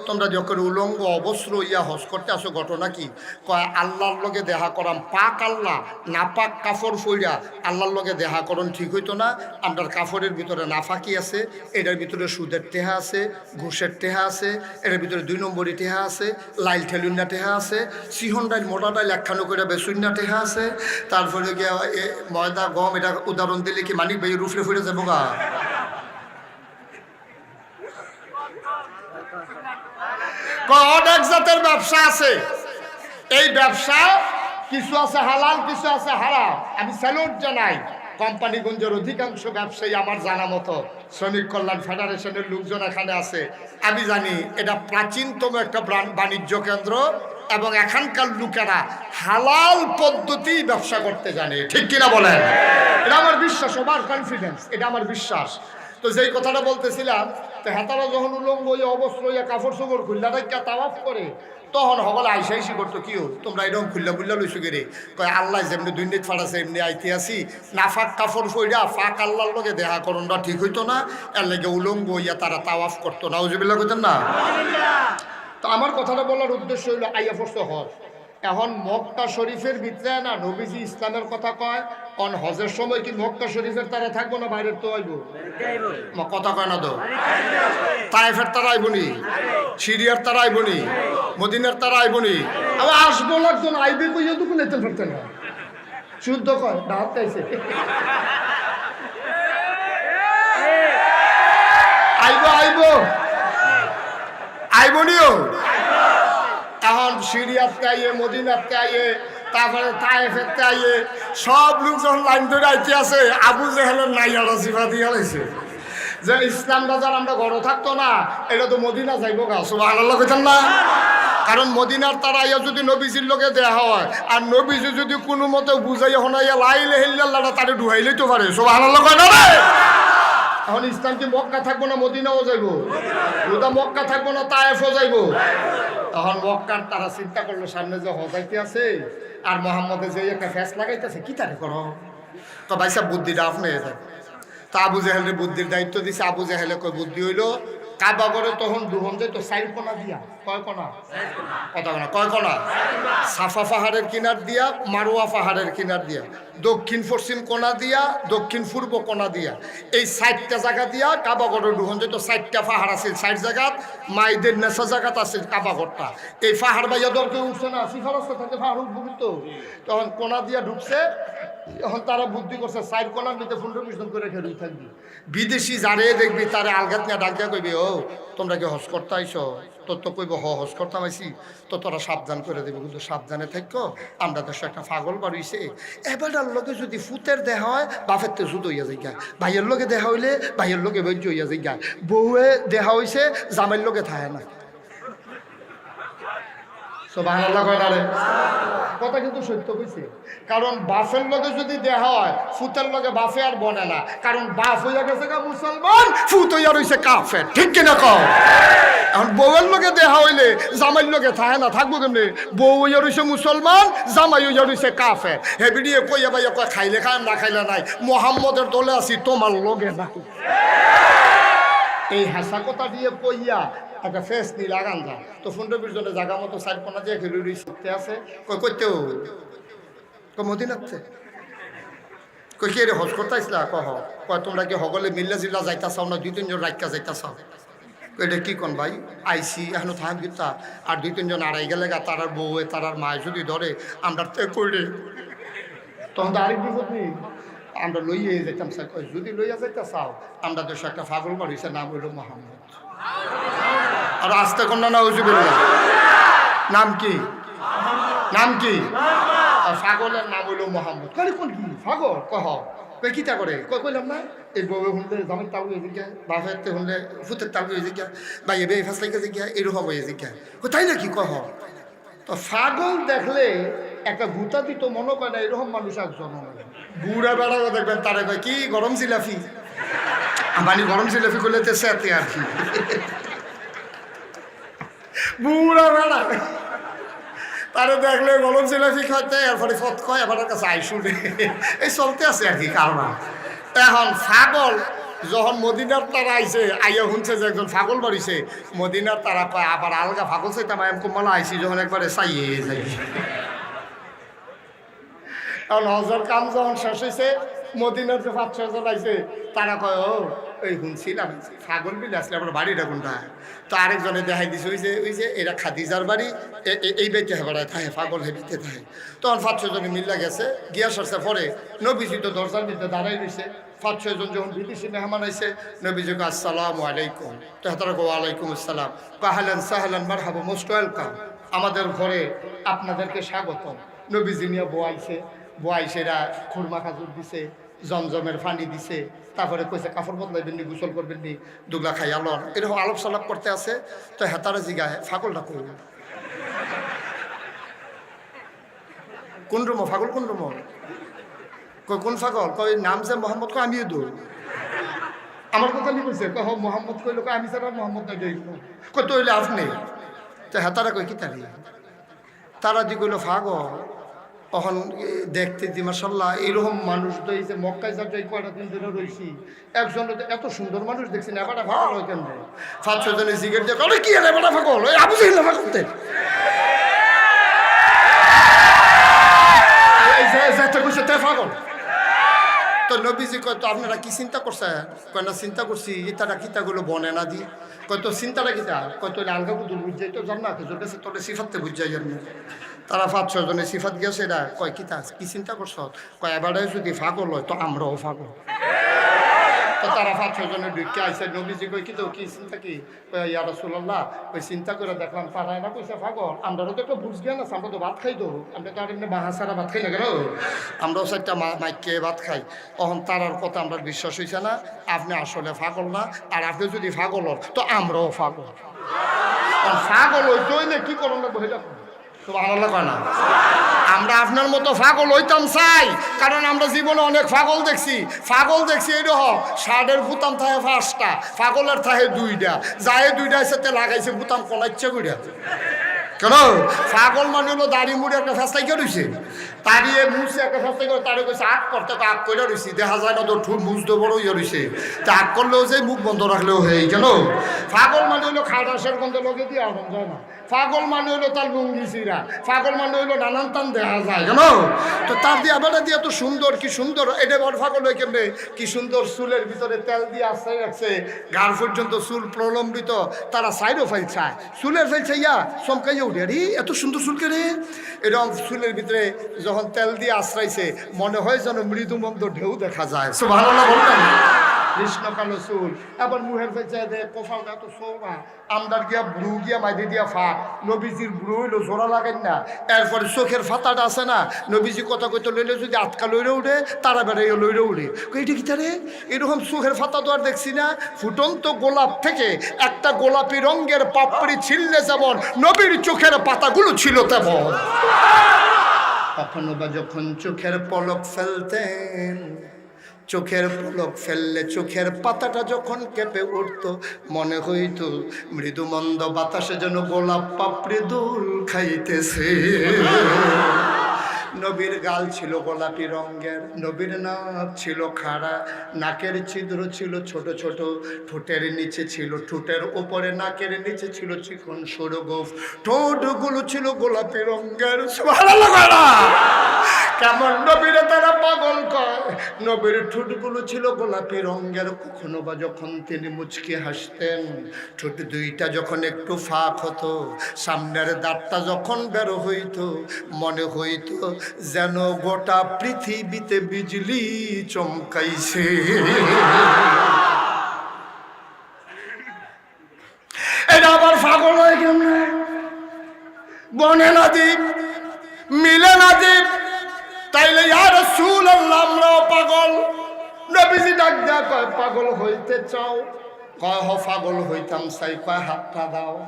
তোমরা যখন উলঙ্গ অবস্ত্র ইয়া হজ করতে আসো, ঘটনা কি? কয় আল্লাহর লগে দেখা করাম, পাক আল্লাহ না পাক কাপড় ফইরা আল্লাহর লগে দেখা করন ঠিক হইতো না। আমরার কাপড়ের ভিতরে নাফাকি আছে, এটার ভিতরে সুদের টেহা আছে, ঘুষের টেহা আছে, এটার ভিতরে 2 নম্বরই টেহা আছে, লাইল ঠেলুন্না টেহা আছে, সিহন ডাইল মোটা ডাইল একখানো করে বেসুন্না টেহা আছে, তারপরে গিয়ে ময়দা গম, এটা উদাহরণ দিলে কি মানিক ভাই রুফরে ফুরে যাবো গা? অনেক জাতের ব্যবসা আছে। এই ব্যবসা কিছু আছে হালাল, কিছু আছে হারাম। আমি স্যালুট জানাই কোম্পানিগঞ্জের অধিকাংশ ব্যবসায়ী, আমার জানা মতো শ্রমিক কল্যাণ ফেডারেশনের লোকজন এখানে আছে, আমি জানি এটা প্রাচীনতম একটা বাণিজ্য কেন্দ্র, এবং এখানকার লোকেরা হালাল পদ্ধতি ব্যবসা করতে জানে। ঠিক কিনা বলেন? এটা আমার বিশ্বাস, আমার কনফিডেন্স, এটা আমার বিশ্বাস। তো যেই কথাটা বলতেছিলাম, তো হেতারা যখন উলঙ্গ অবস্ত্র কাপড় চোপড় খুল্লা রাখা তাওয়াফ করে, তখন সকলে আইসি করতো, কিও তোমরা এরকম খুল্লা বুল্লা লইছো কে রে? কয় আল্লাহ যেমনি দুর্নীতি ফাড়াছে এমনি আইতে আসি, নাফাক কাপড় ফইরা ফাঁক আল্লাহর লগে দেখা করণটা ঠিক হইতো না, এর লেগে উলঙ্গ তারা তাওয়াফ করতো না। ওজুবিল্লাহ কইতেন না? তো আমার কথাটা বলার উদ্দেশ্য হইল, আইয়া পড়ছে হজ। এখন মক্কা শরীফের ভিতরে না নবীজি ইসলামের কথা কয়, অন হজের সময় কি মক্কা শরীফের তারা থাকবো না বাইরের তো আইব? কথা কয় না তো? তায়েফের তারা আইবনি, সিরিয়ার তারা আইবনি, মদিনার তারা আইবনি, আবার আসবো লাগতো না, আইবে কইয়া তো কোনো এতে ফেরতেন না, শুদ্ধ কয় ডাহাত চাইছে, আইব আইব আইবনিও। এখন সিরিয়াতে আইয়ে, মদিনাতে আইয়ে, তারপরে তায়েফেতে আইয়ে, সব লোক যখন লাইন ধরে আইতে আছে, আবু জেহেলের নাইয়ারা জিফা দিয়া লাইছে যে ইসলাম বাজার আমরা গড় থাকতো না, এটা তো মদিনা যাইব গা। সুবহানাল্লাহ কইতেন না? কারণ মদিনার তারা আইয়া যদি নবীজির লোকে দেয়া হয়, আর নবীজি যদি কোনো মতে বুঝাইয়া শোনাইয়া লা ইলাহা ইল্লাল্লাহটা তারে ঢুকাইলেই তো পারে। সুবহানাল্লাহ কয় না রে? এখন ইসলাম কি মক্কা থাকবো না মদিনাও যাইব? ওটা মক্কা থাকবো না তায়েফও যাইব? তখন মক্কার তারা চিন্তা করলো, সামনে যে হজাইতে আছে আর মোহাম্মদের যে একটা ফ্যাস লাগাইতেছে, কি তারে করো? তো ভাই সাহেব বুদ্ধিটা আপনি যায়। তা আবু জেহেলের বুদ্ধির দায়িত্ব দিছে। আবু জেহেলে কই বুদ্ধি হইল, কাবা ঘরে তখন দুহন যায় তো চার কোনা দিয়া, কয় কোনা? কথা কোনা, কয় কোনা? সাফা পাহাড়ের কিনার দিয়া, মারোয়া পাহাড়ের কিনার দিয়া, দক্ষিণ পশ্চিম কোনা দিয়া, দক্ষিণ পূর্ব কোনা দিয়া, এই 4টা জায়গা দিয়া কাবা ঘরের দুহন যায় তো 4টা পাহাড় আছে, 4 জায়গাত মাইদের নেশা জায়গাত আছে কাবা ঘরটা। এই পাহাড় বাইয়া দল কেউ উঠছে না, সিফারস্ত থাকে পাহাড় উঠবো তো, তখন কোনা দিয়া ঢুকছে। এখন তারা বুদ্ধি করছে 4 কোনার মধ্যে 15-20 জন করে খেলুই থাকবি। বিদেশি যারে দেখবি তারে আলগাত নিয়ে ডাক দিয়া কইবি, ও তোমরা কি হজ করতে আইসো? তোর তো কইব হজ করতাম আইসি, তো তোরা সাবধান করে দেবে, কিন্তু সাবধানে থাকো, আমরা দেশে একটা পাগল বাড়িছে। এবারটার লোকে যদি ফুতের দেহা হয় বাপের তো জুত হইয়া যাই গা, ভাইয়ের লোকে দেখা হইলে ভাইয়ের লোকে বৈর্য হইয়া যাই গা, বউয়ে দেহা হইছে জামাইয়ের লোকে থাকে না। সুবহানাল্লাহ কয় না রে? কথা কিন্তু সত্য কইছে। কারণ বাফের লগে যদি দেহা হয় ফুতের লগে বাফে আর বনে না, কারণ বাফ হইয়া গেছে গা মুসলমান, ফুত হইয়া রইছে কাফের, ঠিক কিনা কও? এখন বউয়ের লগে দেহা হইলে জামাইয়ের লগে থাকে না, থাকবো কেমনে? বউ হইয়া রইছে মুসলমান, জামাই হইয়া রইছে কাফের। হে বিড়িয়ে কইয়া বাইয়া কয় খাইলে খায় না খাইলে নাই, মোহাম্মদের দলে আছি তোমার লগে না। এই হাসা কথা দিয়ে কইয়া একটা ফেস নি লাগান যা তো 15-20 জনের জায়গা মতো 4 কোনা দিয়ে খেলুড়ি শিখতে আছে। কই করতেও কই মদিনাতে কই কে রে হজ করতে আসলা? কয় তোমরা কি হগলে মিল্লা জিল্লা যাইতা চাও না 2-3 জন রাইকা যাইতা চাও? এটা কি কোন ভাই আইসি এখনো থাক গিতা আর 2-3 জন আড়াই গেলে গা, তারার বউয়ে তারার মায় যদি ধরে আমরা কইরে তখন তো আরেক বিপদ নেই, আমরা লইয়ে যাইতাম। যদি লইয়া যাইতা চাও, আমরা দেশে একটা পাগল বাড়িছে, নাম হইল মোহাম্মদ। আর আস্তে কন্যা না উজুবিল্লাহ, নাম কি? নাম কি? আর পাগলের নাম হইল মোহাম্মদ। কই কোন কি পাগল? কহ কই কিতা করে? কইলাম না এই বউ শুনলে জামাই তাল হয়ে জিজ্ঞা, বাপের শুনলে ফুতের তাল হয়ে জিজ্ঞা, ভাই এবে ফাঁসলাইকে জিজ্ঞা, এরকম হয়ে জিজ্ঞা। তাই নাকি? কহ তো পাগল দেখলে একটা গুতা দিত মনে করে না, এরকম মানুষ একজন বুড়া বেড়া দেখবেন তারে কয় কি গরম জিলাফি, মানে গরম জিলাফি করলে তো সেতে আর কি। বুড়া বেড়া তারে দেখলে গরম জিলাফি খাইতে, এরপরে ফত কয় এবার কাছে আইসুনে, এই চলতে আছে আর কি কারণ। এখন পাগল যখন মদিনার তারা আইছে, আইয়া শুনছে যে একজন পাগল বাড়িছে, মদিনার তারা কয় আবার আলগা পাগল চাইতাম আয়াম কুমালা আইসি, যখন একবারে চাইয়ে যাই। এখন হজর কাম যখন শেষ হয়েছে, মদিনার যে 5-6 জন আইছে, তারা কয় ও ওই শুনছিলাম পাগল বিলে আসলে আমার বাড়িটা কোনটা? তো আরেকজনে দেখাই দিছে ওই যে এরা খাদিজার বাড়ি, এই বেঁচে বেড়ায় থাকে, পাগল হেবিতে থাকে। তখন 5-6 জনে মিল্লা গেছে, গিয়া সরছে পরে নবীজি তো দরজার মধ্যে দাঁড়াই রয়েছে। 5-6 জন যখন বিদেশি মেহমান আইছে, নবীজি কয় আসসালামু আলাইকুম, তো তারা কয় ওয়ালাইকুম আসসালাম, আহলান সাহলান মারহাবা, মোস্ট ওয়েলকাম, আমাদের ঘরে আপনাদেরকে স্বাগতম। নবীজি নিয়ে বোয়াইছেরা খুরমা খাজুর দিছে, জমজমের পানি দিছে, তারপরে কইছে কাপড় বদলাইবেন নি, গোসল করবেন নি, দুগলা খাই আলোর, এরকম আলাপ সালাপ করতে আছে। তো হেতারা জিগায় ফাগলটা করবে কোন রুমো? ফাগল কোন রুমো? কই কোন ফাগল? কই নাম যে মোহাম্মদ, কয় আমিও দৌড়, আমার কথা নি কইছে, কহ মোহাম্মদ কইল, কয় আমি ছাড়া মোহাম্মদ নাই যাই, কই তো হইলে আপনি। তো হেতারা কই কি তারি? তারা দি কইল ফাগল। তখন দেখতে দি মাশাআল্লাহ এইরকম মানুষ তো এই যে মক্কায় যা যাই কয়টা দিন ধরে রয়েছি, একজন এত সুন্দর মানুষ দেখছি না, এবারটা ভালো হয় কেন? 5-6 জনে জিজ্ঞেস দিয়ে কলে কি এবারটা ফাগল, ওই আবু জাহেল না করতে কইছে তে ফাগল। তো নবীজি কয় তো আপনারা কি চিন্তা করছেন? কয় না চিন্তা করছি, ইতারা কিতাগুলো বনে না দি। কয় তো চিন্তাটা কিতা? কয় তো আলগা কুদুর বুঝাই তো জান না, তোর কাছে তোর সিফাতে বুঝাই জান না। তারা 5-6 জনে সিফাত গেছে, এরা কয় কিতা কি চিন্তা করছ? কয় এবারে যদি ফাগল হয় তো আমরাও ফাগল। তো তারা 5-6 জনে ঢুকে আইসে, নবীজি কই কি তো কি চিন্তা কি? ইয়া রাসূলুল্লাহ, ওই চিন্তা করে দেখলাম পারায় না কইছে পাগল, আমরাও তো একটা বুঝ জ্ঞান আছে, আমরা তো ভাত খাই, তো আমরা তো আর এমনি বাহাসারা ভাত খাই না কেন, আমরাও 4টা মাইকে ভাত খাই। তখন তারার কথা আমরা বিশ্বাস হইছে না, আপনি আসলে পাগল না, আর আপনি যদি পাগল হন তো আমরাও পাগল। পাগল হইতে হইলে কি করুন লাগবে সেটা সুবহানাল্লাহ কয় না? আমরা আপনার মতো পাগল হইতাম চাই, কারণ আমরা জীবনে অনেক পাগল দেখছি। এইরকম শার্টের বুতাম থাকে 5টা, পাগলের থাকে 2টা, যায় 2টা সাথে লাগাইছে বুতাম কলাইচ্ছে কইরা। কেন পাগল মানে হলো দাড়ি মুড়ি একটা ফেস্তাই কে রয়েছে তাড়িয়ে মুছে একটা ফেস্তাই করে তারে কইছে আগ করতে আগ করে রয়েছি দেখা যায় না তো ঠুট মুছতে বড় ইয়ে রয়েছে তা আগ করলেও যে মুখ বন্ধ রাখলেও হয়ে কেন পাগল মানে হলো খাটাসের গন্ধ লগে দিয়ে আরাম যায় না পাগল মানে হলো তার লুঙ্গি চিরা পাগল মানে হইলো নানান টান দেখা যায় কেন তো তার দিয়ে আবার দিয়ে এত সুন্দর কি সুন্দর এটা বড় পাগল হয়ে কেমনে কি সুন্দর চুলের ভিতরে তেল দিয়ে আসতে রাখছে গাড় পর্যন্ত চুল প্রলম্বিত তারা সাইডও ফেলছায় চুলের ফেলছে ইয়া চমকাইয়া উঠে আরে এত সুন্দর চুল কেড়ে এরকম চুলের ভিতরে যখন তেল দিয়ে আশ্রাইছে মনে হয় যেন মৃদুমন্দ ঢেউ দেখা যায় সো ভালো না বলবেন কৃষ্ণ কালো চুল আবার মুহের ফেলছে দে কোফালটা তো সোনা আমদার গিয়া ব্রু গিয়া মাইদে দিয়া ফাঁক নবীজির ব্রু হইলো জোড়া লাগেন না এরপরে চোখের ফাতাটা আছে না নবীজি কথা কইতে লইলে যদি আটকা লইরে উঠে তারা বেড়াইয়া লইরে উঠে এইটা কি তারে এরকম চোখের ফাতা তো আর দেখছি না ফুটন্ত গোলাপ থেকে একটা গোলাপি রঙের পাপড়ি ছিললে যেমন নবীর চোখের পাতাগুলো ছিল তেমন কখনো বা যখন চোখের পলক ফেলতেন চোখের পলক ফেললে চোখের পাতাটা যখন কেঁপে উঠত মনে হইত মৃদুমন্দ বাতাসে যেন গোলাপ পাপড়ি দোল খাইতেছে নবীর গাল ছিল গোলাপি রঙের নবীর নাক ছিল খাড়া নাকের ছিদ্র ছিল ছোট ছোট ঠোঁটের নিচে ছিল ঠোঁটের উপরে নাকের নিচে ছিল চিকন সরু গোফ ঠোঁটগুলো ছিল গোলাপি রঙের কেমন নবীরে তারা পাগল কয় নবীর ঠোঁটগুলো ছিল গোলাপি রঙের কখনো বা যখন তিনি মুচকি হাসতেন ঠোঁট দুইটা যখন একটু ফাঁক হতো সামনের দাঁতটা যখন বের হইতো মনে হইতো যেন গোটা পৃথিবীতে বিজলি চমকাইছে এটা আবার পাগল হয়ে গেল বনে না দ্বীপ মিলে না দ্বীপ তাইলে ইয়া রাসূলুল্লাহ আমরাও পাগল নবীজি ডাক দেয়া কয় পাগল হইতে চাও কয় হ পাগল হইতাম চাই কয় হাতটা দাও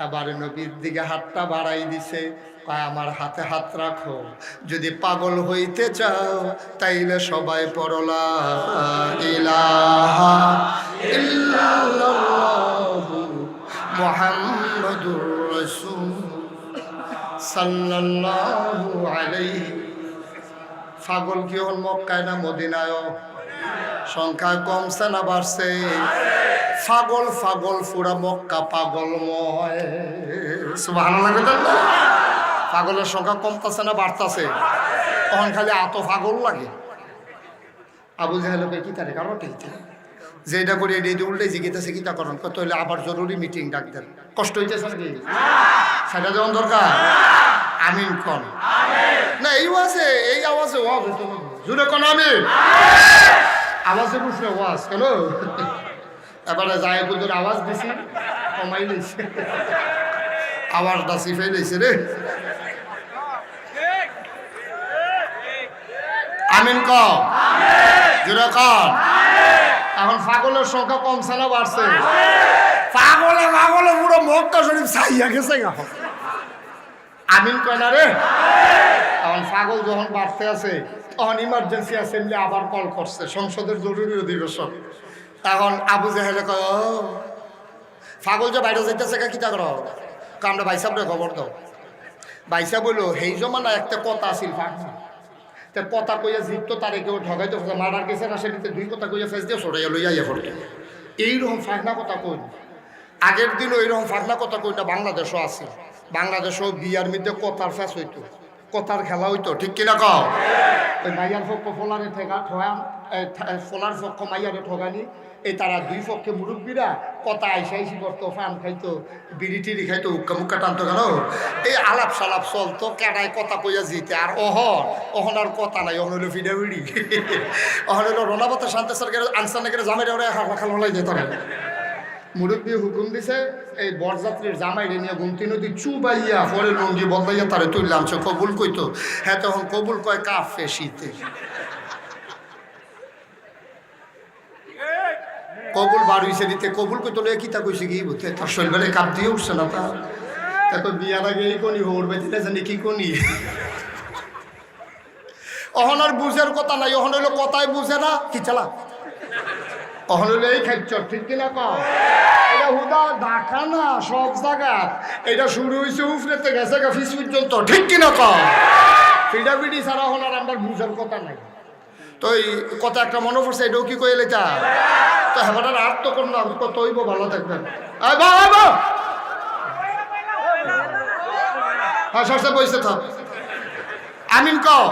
আবার নবীর দিকে হাতটা বাড়াই দিছে কয় আমার হাতে হাত রাখো যদি পাগল হইতে চাও তাইলে সবাই পড়লা ইলাহা ইল্লাল্লাহু মুহাম্মাদুর রাসূল সাল্লাল্লাহু আলাইহি পাগল কি হল মক্কায় না মদিনায় সংখ্যা কমছে না বাড়ছে পাগল পাগল পুরা মক্কা পাগলময় সুবহানাল্লাহ পাগলের সংখ্যা কমতেছে না বাড়তেছে তখন খালি এত পাগল লাগে আবু জাহেলকে কি তারে কারণ যেটা করি এটা উল্টে জিগিতেছে কিতা করেন কত হলে আবার জরুরি মিটিং ডাক দেন কষ্ট হইতেছে নাকি সেটা যেমন দরকার আমিন কন না এই ওয়াজে এই আওয়াজে ওয়াজ হইতো না জুড়ে কোন আমিন আওয়াজে বুঝলে ওয়াজ কেন এবারে যায় বুঝুর আওয়াজ দিছি কমাই লইছে আওয়াজটা সিফাই লইছে রে আমিন কন জুড়ে কন এখন পাগলের সংখ্যা কমছে না বাড়ছে পাগলে পাগলে পুরো মক্কা শরীফ ছাইয়া গেছে আমিন কয় না রে এখন পাগল যখন বাড়তে আছে তখন ইমার্জেন্সি অ্যাসেম্বলি আবার কল করছে সংসদের জরুরি অধিবেশন তখন আবু জাহেলে কয় পাগল যে বাইরে যাইতেছে কিতা করো আমরা ভাই সাহেবরে খবর দাও ভাই সাহেব বললো সেই জমানা একটা কথা আছিল ফাঁকা তার কথা কইয়া জিত তারে কেউ ঠগাইতে মার্ডার কেসে না সেটিতে দুই কথা কইয়া ফেস দিয়ে সরাইয়া লইয়া ইয়ে করতো এইরকম ফাঁকনা কথা কই আগের দিনও এইরকম ফাঁকনা কথা কইটা বাংলাদেশও আছে বাংলাদেশও বিয়ার মধ্যে কথার ফেস হইতো কথার খেলা হইতো ঠিক কিনা কও ওই মাইয়ার পক্ষ ফোলারে ঠেকা ঠয়াম ফোলার পক্ষ মাইয়ারে ঠগানি এই তারা দুই পক্ষে মুরব্বীরা কথা আইসি করতো ফান খাইতো বিড়ি টিড়ি খাইতো উক্কা মুক্কা টানতো কেন এই আলাপ সালাপ চলতো কেডায় কথা কইয়া জিতে আর অহন আর কথা নাই অহন হইলো ফিডা বিড়ি অহন হইলো রোনাবতের শান্তেশ্বর আনসার নাকি জামাই ওরা খাল হলাই যেত না মুরব্বী হুকুম দিছে এই বরযাত্রীর জামাইরে নিয়ে গুমতি নদী চুবাইয়া পরে লুঙ্গি বদলাইয়া তারে তুললাম সে কবুল কইতো হ্যাঁ তখন কবুল কয় কাফে শীতে কবুল বার হইছে দিতে কবুল কইতো কিতা কইছে কি বুঝতে তার শৈলবেলায় কাপ দিয়ে উঠছে না তা তো বিয়ার আগে এই কনি হোর বেঁচে জানি কি কনি অহন আর বুঝের কথা নাই অহন হইলো কথাই বুঝে না কি চালা অহন হলে এই খাইছ ঠিক কিনা কম এটা হুদা ঢাকা না সব জায়গা এটা শুরু হয়েছে উফরেতে গেছে ফিস পর্যন্ত ঠিক কিনা কম পিডাপিডি ছাড়া হল আর আমার বুঝার কথা নাই তো এই কথা একটা মনে পড়ছে এটাও কি কইলে তা তো হেবার আর তো কোন না কত হইব ভালো থাকবেন হ্যাঁ সরষে বইছে থাক আমিন কও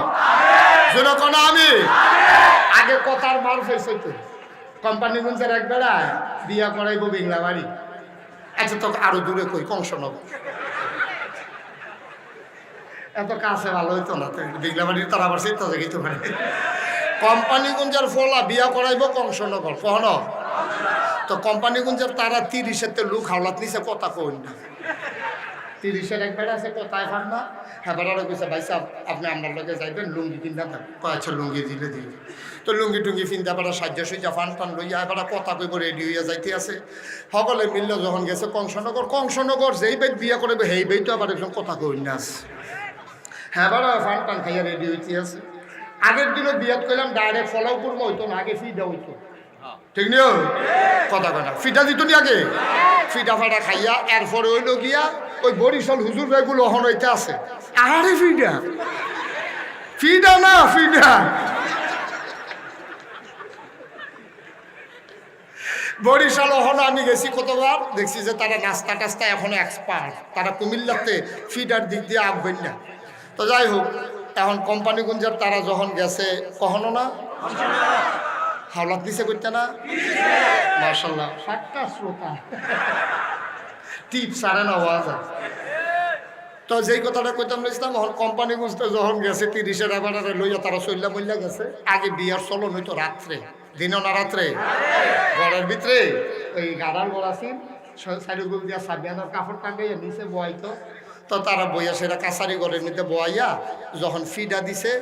কোন আমি আগে কথার মার ফেসে তো কোম্পানিগঞ্জের এক বেড়ায় বিয়া করাইবো বিংলা বাড়ি আচ্ছা তো আরো দূরে কই কংসনগর এত কাছে ভালো হইতো না বিংলা বাড়ির তারা আবার সেই তো দেখিতে পারে কোম্পানিগঞ্জের ফলা বিয়া করাইবো কংসনগর কহন তো কোম্পানিগঞ্জের তারা 30-এর লোক হাওলাত নিছে কথা কই না 30-এর এক বেড়া আছে কথায় ফান না হ্যাঁ বেড়ারা কইছে ভাই সাহেব আপনি আপনার লগে যাইবেন লুঙ্গি কিনতে থাক আচ্ছা লুঙ্গি দিলে দিই তো লুঙ্গি টুঙ্গি ফিনতে পারা সাহায্য সইজা ফান টান লইয়া এবার কথা কইব রেডি হইয়া যাইতে আছে সকলে মিললে যখন গেছে কংসনগর যেই বেদ বিয়া করবে সেই বেই তো আবার একজন কথা কই না হ্যাঁ বেড়া ফান টান খাইয়া রেডি হইতে আছে আগের দিনও বিয়াত করলাম ডাইরেক্ট ফলাও করবো হইতো না আগে ফিডা হইতো ঠিক নিও কথা কয় না ফিটা দিত নি আগে ফিটা ফাটা খাইয়া এরপরে হইল গিয়া ওই বরিশাল হুজুর বেগুলো অহন হইতে আছে আরে ফিডা ফিডা না ফিডা বরিশাল অহন আমি গেছি কতবার দেখছি যে তারা নাস্তা টাস্তা এখনো এক্সপার্ট তারা কুমিল্লাতে ফিডার দিক দিয়ে আঁকবেন না তো যাই হোক এখন কোম্পানিগঞ্জের তারা যখন গেছে কখনো না হাওলাত দিছে করতে না মাশাআল্লাহ 7টা শ্রোতা টিপ সারে না ওয়াজ তো যেই কথাটা কইতাম ইসলাম এখন কোম্পানিগঞ্জে যখন গেছে 30-এর আবারে লইয়া তারা চল্লা মল্লা গেছে আগে বিয়ার চলন হইতো রাত্রে দিনও না রাত্রে ঘরের ভিতরে ওই গাড়ার গড়াছিল সাইডগুল দিয়া সাবিয়ানোর কাপড় টাঙ্গাইয়া নিচে বয়াইতো তো তারা বইয়া সেটা কাছারি ঘরের মধ্যে বয়াইয়া যখন ফিডা দিছে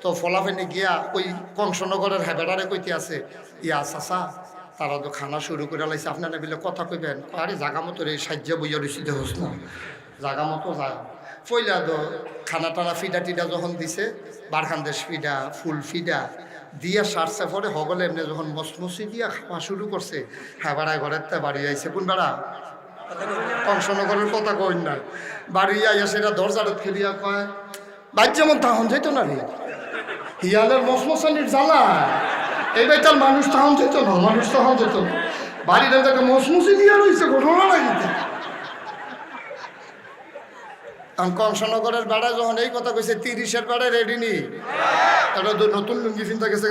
তো ফলাফেনে গিয়া ওই কংসনগরের হেবেডারে কইতে আছে ইয়া চাচা তারা তো খানা শুরু করে লাইছে আপনারা বিলে কথা কইবেন আরে জাগা মতো রে সাহায্য বইয়া রয়েছি দেখোস না জাগা মতো যায় পইলা তো খানা টানা ফিডা টিডা যখন দিছে বারখানদেশ ফিডা ফুল ফিডা দিয়া সারছে পরে হগলে এমনি যখন মসমসি দিয়া খাওয়া শুরু করছে হেবাড়ায় ঘরের তে বাড়ি আইছে কোন বেড়া কংসনগরের কথা কই না বাড়ি আইয়া সেটা দরজারে ফেরিয়া কয় বাইর যেমন তাহন যেত না রে হিয়ালের মসমসানির জ্বালা এই বাইতাল মানুষ তাহন যেত না মানুষ তাহন যেত না বাড়ির একটা মসমসি দিয়া রয়েছে ঘটনা লাগিতে কংসনগরের বেড়ায় যখন এই কথা কইছে 30-এর বেড়ায় রেডি নি তারা তো নতুন লুঙ্গি চিন্তা গেছে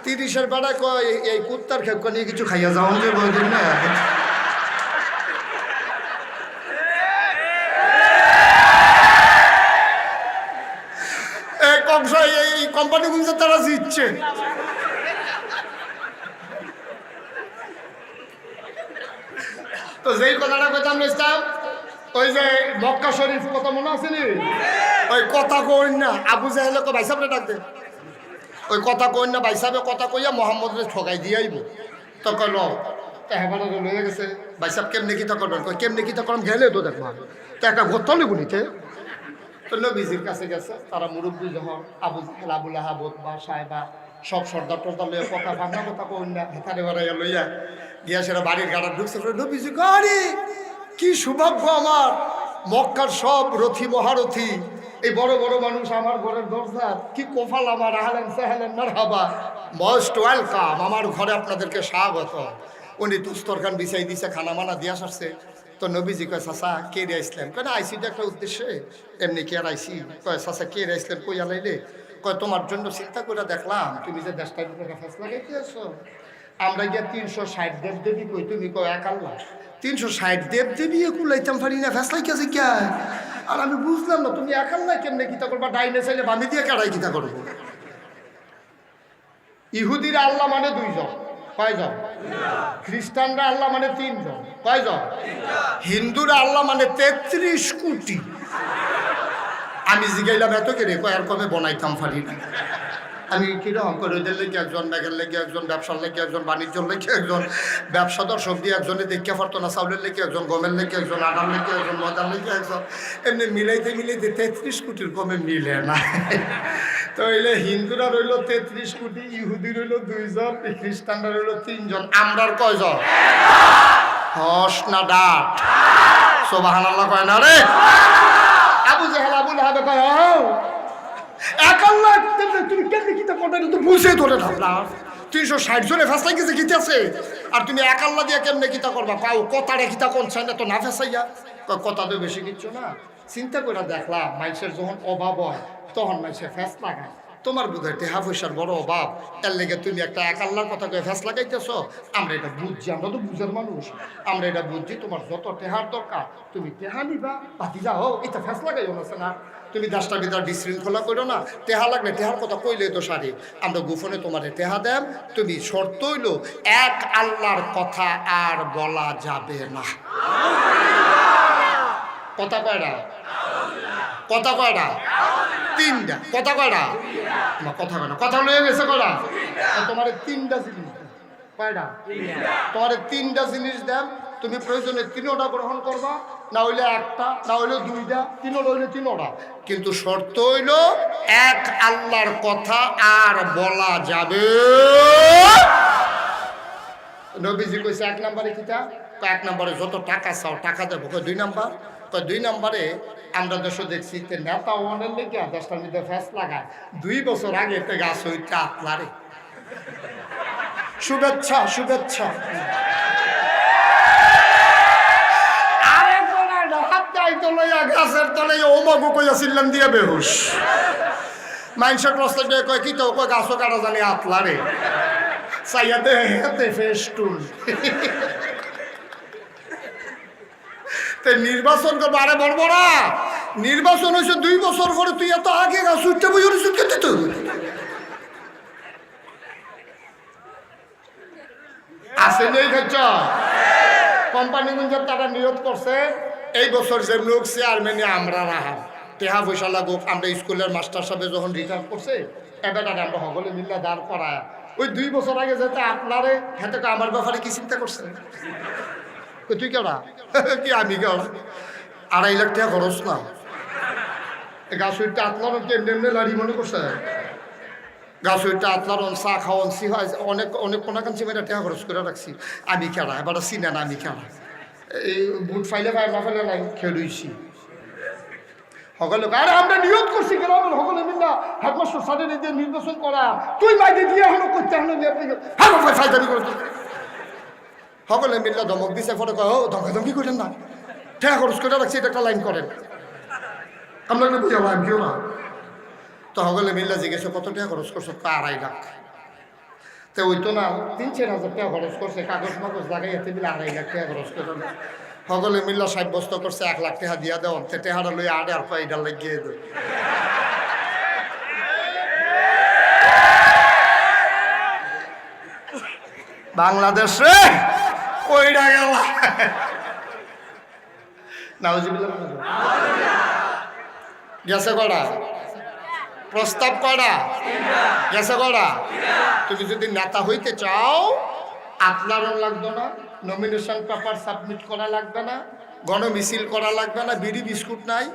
30-এর বেড়ায় কয় এই কুত্তার খেপকা নিয়ে কিছু খাইয়া যাওয়ান যে বলদিন না এই কোম্পানিগুলো তারা জিতছে তো যেই কথাটা কইতাম ইসলাম ওই যে মক্কা শরীফ কথা মনে আছে নি ওই কথা কই না আবু জাহেল ভাই সাহেবরে ডাক দে ওই কথা কই না ভাই সাহেব কথা কইয়া মোহাম্মদরে ঠকাই দিয়ে আইব তো কইল তো হেবারে লয়ে গেছে ভাই সাহেব কেমনে কি তা করবেন কই কেমনে কি তা করম গেলে তো দেখবা তো একটা গোতলে বলিতে তো নবীজির কাছে গেছে তারা মুরব্বী যখন আবু জাহেল আবুল আহাব বা সাহেবা সব সর্দার টর্দার লইয়া কথা ভাঙা কথা কই না হেতারে বাড়াইয়া লইয়া গিয়া সেরা বাড়ির গাড়া ঢুকছে নবীজি গাড়ি কি সৌভাগ্য আমার মক্কার সব রথী মহারথী এই বড় বড় মানুষ আমার ঘরের দরজা কি কোফাল আমার আহলেন সাহলেন মারহাবা মোস্ট ওয়েলকাম আমার ঘরে আপনাদেরকে স্বাগত উনি দুস্তরখান বিছাই দিছে খানা মানা দিয়া সারছে তো নবীজি কয় চাচা কে রে আইসলেন কয় না আইসি তো একটা উদ্দেশ্যে এমনি কে আর আইসি কয় চাচা কে রে আইসলেন কই আলাইলে কয় তোমার জন্য চিন্তা করে দেখলাম তুমি যে দেশটার ভিতরে ফেসলা গাইতেছো আমরা গিয়া 360 দেব দেবী কই তুমি কয় এক আল্লাহ 360 দেব দেবী কুলাইতাম পারি না ফেসলাই কাছে কে আর আমি বুঝলাম না তুমি এক আল্লাহ কেমনে কিতা করবা ডাইনে চাইলে বামি দিয়ে কাড়াই কিতা করবো ইহুদিরা আল্লাহ মানে 2 জন কয়জন খ্রিস্টানরা আল্লাহ মানে 3 জন কয়জন হিন্দুরা আল্লাহ মানে 33 কোটি আমি জিগাইলাম এত কে রে কয় আর কবে বনাইতাম পারি না আমি কিরকম করে ওদের লেগে একজন ব্যাগের লেগে একজন ব্যবসার লেগে একজন বাণিজ্যর লেগে একজন ব্যবসাদার সবজি একজনে দেখিয়া পারতো না চাউলের লেগে একজন গমের লেগে একজন আটার লেগে একজন ময়দার লেগে একজন এমনি মিলাইতে 33 কোটির কমে মিলে না তো হইলে হিন্দুরা রইল 33 কোটি, ইহুদি রইল 2 জন, খ্রিস্টানরা রইল 3 জন, আমরার কয়জন? হস না ডাট? সুবহানাল্লাহ কয় না রে? আবু জাহেল আবু লাহাব কয় এক আল্লাহ, তুমি কেন কিতা পড়ে তো বুঝে ধরে না। 360 জনে ফেসলাই গেছে কিতে আছে, আর তুমি এক আল্লাহ দিয়ে কেমনে কিতা করবা? পাও কথাটা কিতা কোনছে না তো না ফেসাইয়া কথা তো বেশি কিচ্ছু না। চিন্তা করে দেখলাম মানুষের যখন অভাব হয় তখন মানুষের ফেস লাগায়। তোমার বোধহয় টেহা পয়সার বড় অভাব, এর লেগে তুমি একটা এক আল্লাহর কথা কয়ে ফেস লাগাইতেছ। আমরা এটা বুঝছি, আমরা তো বুঝার মানুষ, আমরা এটা বুঝছি। তোমার যত টেহার দরকার তুমি টেহা নিবা, বাকি যা হোক এটা ফেস লাগাইও না না। তুমি 10টার ভিতরে বিশৃঙ্খলা করো না। টেহা লাগলে টেহার কথা কইলে তো সারি, আমরা গোপনে তোমার টেহা দেন। তুমি শর্ত হইল এক আল্লাহর কথা আর বলা যাবে না। কথা কয়টা? কথা কয়টা? 3টা। কথা কয়টা? আমার কথা কয়টা? কথা লয়ে গেছে কয়টা? তোমার 3টা জিনিস কয়টা? তোমার 3টা জিনিস দেন। তুমি প্রয়োজনে 3টা গ্রহণ করবা, না হইলে 1টা, না হইলে 2টা, 3টা হইলে 3টা। কিন্তু শর্ত হইল এক আল্লাহর কথা আর বলা যাবে। নবীজি কইছে 1 নম্বরে কিতা? 1 নম্বরে যত টাকা চাও টাকা দেবো। 2 নম্বর? 2 নম্বরে আমরা দেশ দেখছি নেতা ওয়ানের লেগে দেশটার মধ্যে ফ্যাস লাগায় 2 বছর আগে তে গাছ হইতে আপনারে শুভেচ্ছা শুভেচ্ছা। আরে গোড়া হাত যাই তো লইয়া গাছের তলে ওমাগু কইয়া ছিলাম দিয়ে বেহুশ। মাইনসের প্রস্তাব কয় কি তো কয় গাছও কাটা জানি আতলারে চাইয়াতে হেতে ফেস্টুন। নির্বাচন করবো। আরে বলবো না, নির্বাচন হয়েছে 2 বছর পরে, তুই এত আগে গাছ উঠতে বই খেতে তো আসে নেই খাচ্ছ। কোম্পানিগঞ্জের তারা নিয়োগ করছে এই বছর যে লোক চেয়ারম্যানে আমরা রাহা টেহা পয়সা লাগুক। আমরা স্কুলের মাস্টার সাহেব যখন রিটার্ন করছে এবার আমরা সকলে মিল্লা দাঁড় করায় ওই 2 বছর আগে যেতে আপনারে হাতে আমার ব্যাপারে কি চিন্তা করছে? তুই কেডা? কি আমি কেডা? 2.5 লাখ টাকা খরচ না গাছ উঠতে আতলার কেমনে লাড়ি মনে করছে? গাছ উঠতে আতলার চা খাওয়ান সি হয় অনেক অনেক কোনাকাঞ্চি মেয়েরা টাকা খরচ করে রাখছি। আমি খেলা এবার চিনে না, আমি খেলা এই বুট ফাইলে পাই না ফাইলে নাই খেলুইছি সকলে। আরে আমরা নিয়োগ করছি গ্রামের সকলে মিল্লা হেডমাস্টার সাথে দিয়ে নির্বাচন করা, তুই মাইকে দিয়ে এখনো করতে এখনো ফাইদারি করে সকলে মিল্লা ধমক দিছে। পরে কয় ও ধমকাধমকি করেন না, টাকা খরচ করে রাখছি, এটা একটা লাইন করেন। আমরা বুঝে লাইন কেউ না। তো সকলে মিল্লা জিজ্ঞেস কত টাকা খরচ করছো? 2.5 লাখ। তো ওই তো না 3-4 হাজার টাকা খরচ করছে, কাগজ মাগজ লাগাই এতে মিলে 2.5 লাখ টাকা খরচ করে সকলে মিল্লা সাব্যস্ত করছে 1 লাখ টাকা দিয়া দেওয়া। টেহারা লই আড়ে আর পাইডা লাগিয়ে দেয়। বাংলাদেশ রে কইরা গেল। গেছে কড়া প্রস্তাব করা গেছে কড়া। তুমি যদি নেতা হইতে চাও আপনারও লাগবে না, নমিনেশন পেপার সাবমিট করা লাগবে না, গণমিছিল করা লাগবে না, বিড়ি বিস্কুট নাই,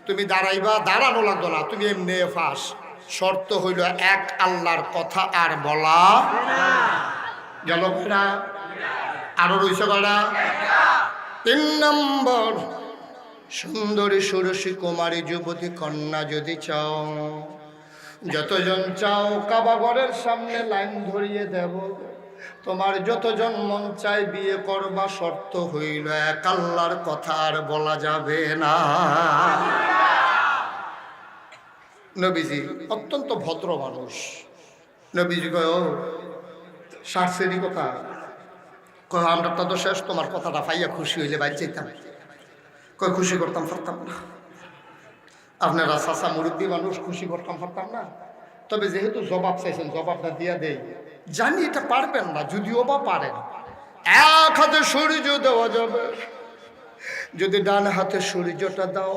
তুমি দাঁড়াইবা, দাঁড়ানো লাগবে না, তুমি এমনি ফাঁস। শর্ত হইল এক আল্লাহর কথা আর বলা গেল কড়া। আরো রইছে কড়া। 3 নম্বর, সুন্দরী ষোড়শী কুমারী যুবতী কন্যা যদি চাও, যতজন চাও কাবাঘরের সামনে লাইন ধরিয়ে দেব। তোমার যতজন মন চায় বিয়ে করবা, শর্ত হইল এক আল্লাহর কথা আর বলা যাবে না। নবীজি অত্যন্ত ভদ্র মানুষ। নবীজি কয় সারসেরি কথা কয় আমরা তো শেষ, তোমার কথাটা পাইয়া খুশি হইলে বাইর যেতাম। কয় খুশি করতাম পারতাম না, আপনারা চাচা মুরব্বী মানুষ, খুশি করতাম পারতাম না। তবে যেহেতু জবাব চাইছেন জবাবটা দিয়া দেই। জানি এটা পারবেন না, যদিও বা পারেন। 1 হাতে সূর্য দেওয়া যাবে, যদি ডান হাতে সূর্যটা দাও,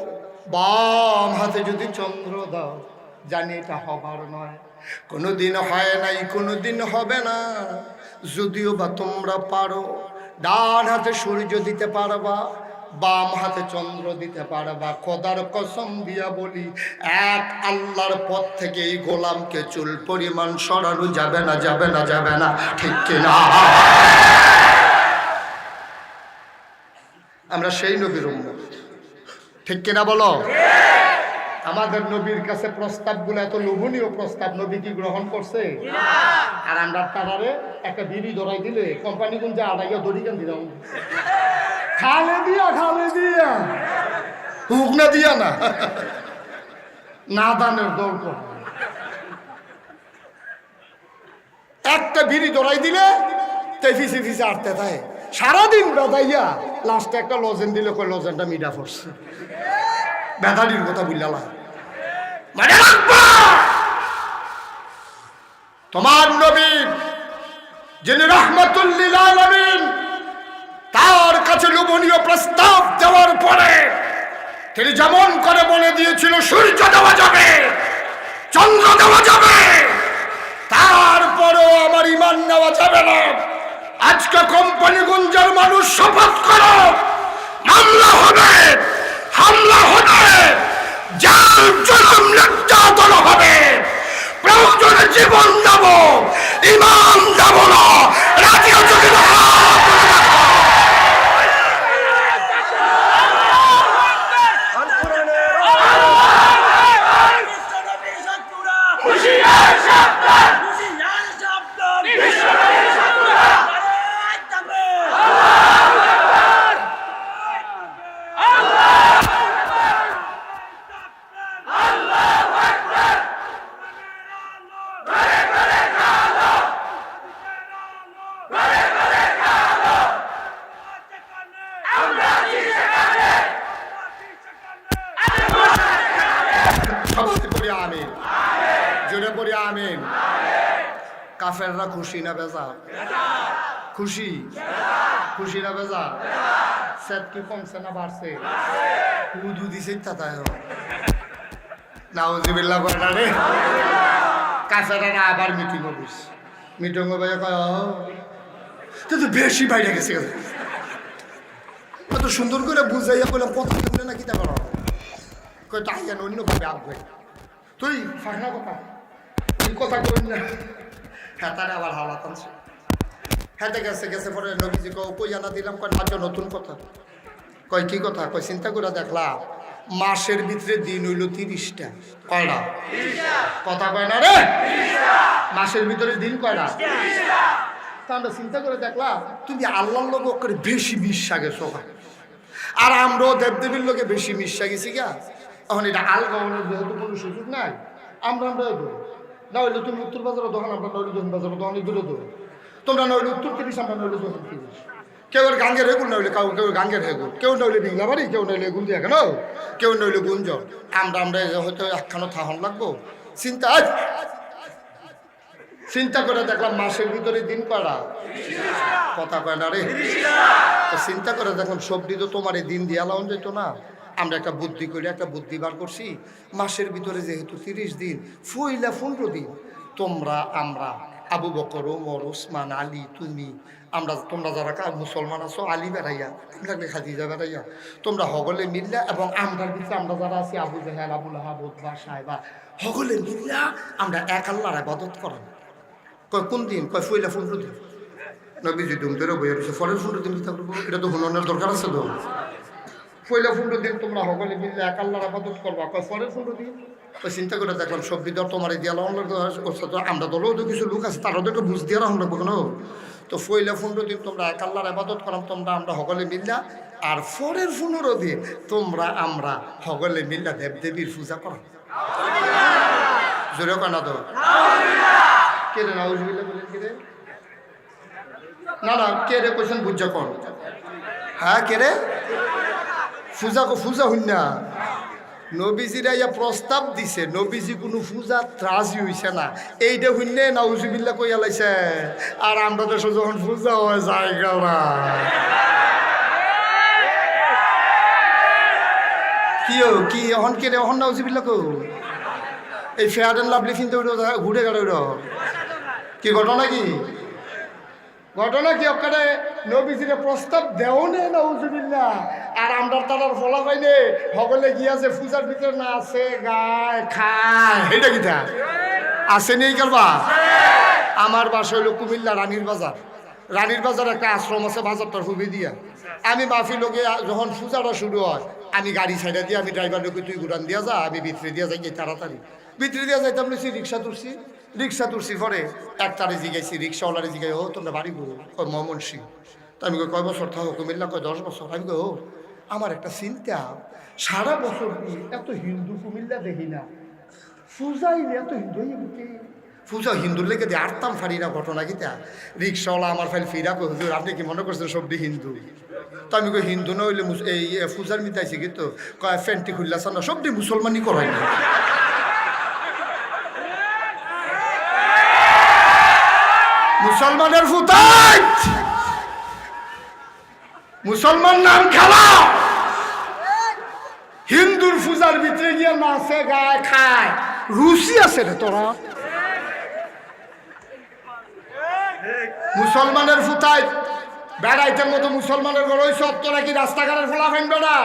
বাম হাতে যদি চন্দ্র দাও। জানি এটা হবার নয়, কোনোদিন হয় নাই, কোনোদিন হবে না। যদিও বা তোমরা পারো, ডান হাতে সূর্য দিতে পারবা, বাম হাতে চন্দ্র দিতে পারবা। খোদার কসম দিয়া বলি, এক আল্লাহর পথ থেকে এই গোলামকে চুল পরিমাণ সরানো যাবে না, যাবে না, যাবে না। ঠিক কিনা? আমরা সেই নবীর উম্মত, ঠিক কিনা বলো? আমাদের নবীর কাছে প্রস্তাবগুলো এত লোভনীয় প্রস্তাব, নবী কি গ্রহণ করছে? আর আমরা তারারে একটা বিড়ি ধরাই দিলে কোম্পানি গুঞ্জে আড়াইয়া দড়ি কেন দিলাম, খালে দিয়া, খালে দিয়া, হুক না দিয়া না, না দানের দল কর। একটা বিড়ি ধরাই দিলে তাই ফিসে ফিসে আটতে থাকে সারাদিন বেদাইয়া, লাস্টে একটা লজেন দিলে কয় লজেনটা মিডা পড়ছে। বেদারির কথা বুঝলা মানে রাখবা। তোমার নবী যিনি রাহমাতুল লিল আলামিন, তার কাছে লোভনীয় প্রস্তাব দেওয়ার পরে তিনি যেমন করে বলে দিয়েছিল সূর্য দেওয়া যাবে, চন্দ্র দেওয়া যাবে, তারপরেও আমার ঈমান নেওয়া যাবে না। আজকে কোম্পানিগঞ্জের মানুষ শপথ করো, মামলা হবে, হামলা হবে, জাল জুলুম নির্যাতন হবে, প্রয়োজনে জীবন দেব, ঈমান দেব না। রাজি আছো কিনা? জোরে পড়ি আমিন। কাফেররা খুশি না বেজা? খুশি, খুশি না বেজা? সেট কি কমছে না বাড়ছে? উদু দিছে তাতায় নাউজুবিল্লাহ কয়টা রে। কাফেররা আবার মিটিং করিস, মিটিং হবে কয় তো বেশি বাইরে গেছে, এত সুন্দর করে বুঝাইয়া বললাম কথা কেমনে নাকি তা করো কয় তাই যেন অন্যভাবে আসবে। তুই ফাঁকনা কথা, তুই কথা করেন না। হ্যাঁ তারা আবার হাওলা টানছে, হেঁটে গেছে, গেছে পরে নবীজি কই জানা দিলাম, কয় না নতুন কথা। কয় কি কথা? কয় চিন্তা করে দেখলাম মাসের ভিতরে দিন হইল 30টা। কয়টা? কথা কয় না রে, মাসের ভিতরে দিন কয়টা? তা আমরা চিন্তা করে দেখলাম তুমি আল্লাহর লোক করে বেশি মিশা গেছো, আর আমরাও দেবদেবীর লোকে বেশি মিশা গেছি গা। এখন এটা আলগাওয়ানোর যেহেতু কোনো সুযোগ নাই, আমরা না হইলে তুমি উত্তর বাজারের দোকান, আমরা নইলে দক্ষিণ বাজারের দোকানে দূরে দূর, তোমরা নইলে উত্তর 30, আমরা নইলে দক্ষিণ 30। কেউ গাঙ্গের হেগুল নইলে কেউ গাঙ্গের হেগুল, কেউ নইলে বিংলাবাড়ি, কেউ নইলে গুল দিয়া কেন, কেউ নইলে গুঞ্জ। আমরা হয়তো একখানো থাহন লাগবো। চিন্তা করে দেখলাম মাসের ভিতরে দিন কয়টা? কথা কয় না রে। তো চিন্তা করে দেখলাম সবজি তো তোমার এই দিন দিয়া লাউন যেত না। আমরা একটা বুদ্ধি করে একটা বুদ্ধি বার করছি, মাসের ভিতরে যেহেতু 30 দিন, ফুইলা 15 দিন, তোমরা আমরা আবু বকর, ওমর, ওসমান, আলী, তুমি, আমরা, তোমরা যারা মুসলমান আছো, আলী বেড়াইয়া, আমরা খাদিজা বেড়াইয়া, তোমরা হগলে মিল্লা, এবং আমরার ভিতরে আমরা যারা আছি আবু জাহেল, আবু লাহাব, উতবা, সাহেবা, হগলে মিল্লা আমরা এক আল্লাহর ইবাদত করেন। কয় কোন দিন? কয় ফুইলা 15 দিন। নবীজি দুম ধরে বইয়া রয়েছে, পরের 15 দিন কি থাকবো? এটা তো হুননের দরকার আছে তো। পয়লা 15 দিন তোমরা হগলে মিললে এক আল্লাহর ইবাদত করবা। কয় পরের 15 দিন? ওই চিন্তা করে দেখলাম সবজি দর তোমার এই দিয়াল আমরা দলেও তো কিছু লোক আছে, তারাও তো একটু বুঝ দিয়ে রাখুন লাগবো কেন। তো পয়লা 15 দিন তোমরা এক আল্লাহর ইবাদত করাম, তোমরা আমরা হগলে মিল্লা, আর পরের 15 দিন তোমরা আমরা হগলে মিল্লা দেবদেবীর পূজা করা। জোরে কানা তো কে রে? নাউজুবিল্লাহ বলেন কে রে? না না, কে রে কোয়েশ্চেন বুঝা কোন? হ্যাঁ কে রে? পূজা পূজা হইন না। নবীজিরা ইয়া প্রস্তাব দিছে, নবীজি কোনো পূজা ত্রাজি হইছে না, এইটা হইনে নাউজুবিল্লাহ কইয়া লাইছে। আর আমরা দেশে যখন পূজা হয় জায়গা না কি এখন কে রে? এখন নাউজুবিল্লাহ কো এই ফেয়ার অ্যান্ড লাভলি কিন্তু ঘুরে গেল কি ঘটনা? কি ঘটনা? কি ওখানে নবীজিরে প্রস্তাব দেও নে নাউজুবিল্লাহ। আর আমরা তার ফলা পাইনে সকলে গিয়া যে পূজার ভিতরে না আছে গায় খায় এটা কিটা আছে নেই করবা। আমার বাসা হইল কুমিল্লা রানীর বাজার। রানীর বাজার একটা আশ্রম আছে, বাজারটার হুবি দিয়া। আমি মাহফিল লোকে যখন পূজাটা শুরু হয় আমি গাড়ি ছাইড়া দিয়ে আমি ড্রাইভার লোকে তুই গুড়ান দিয়া যা, আমি ভিতরে দিয়া যাই তাড়াতাড়ি। ভিতরে দিয়া যাইতাম নিছি, রিক্সা তুলছি পরে একটারে জিগাইছি, রিক্সাওয়ালারে জিগাই ও তোমরা বাড়ি গো ময়মন সিং। তো আমি কয় বছর থাকো কুমিল্লা? কয় 10 বছর। আমি কই ও আমার একটা চিন্তা, সারা বছর এত হিন্দু কুমিল্লা দেখি না, পূজাইলে এত হিন্দু পূজা হিন্দুর লেগে দিয়ে আটতাম ফারি না ঘটনা কিতা। রিক্সাওয়ালা আমার ফাইল ফিরা কই হুজুর আপনি কি মনে করছেন সবটি হিন্দু? তো আমি কই হিন্দু না হইলে এই পূজার মিটাইছি কিন্তু কয় ফ্যান্টি খুললাছ না, সবটি মুসলমানই করাই না। মুসলমানের ফুতাই মুসলমান নাম খেলা, হিন্দুর পূজার ভিতরে গিয়ে নাচে গায় খায়, রুচি আছে রে তোরা। মুসলমানের ফুতাই বেড়াইতের মতো মুসলমানের ঘর হইছ, তোরা কি রাস্তাঘাটের ফোলা ফাইন বেড়া?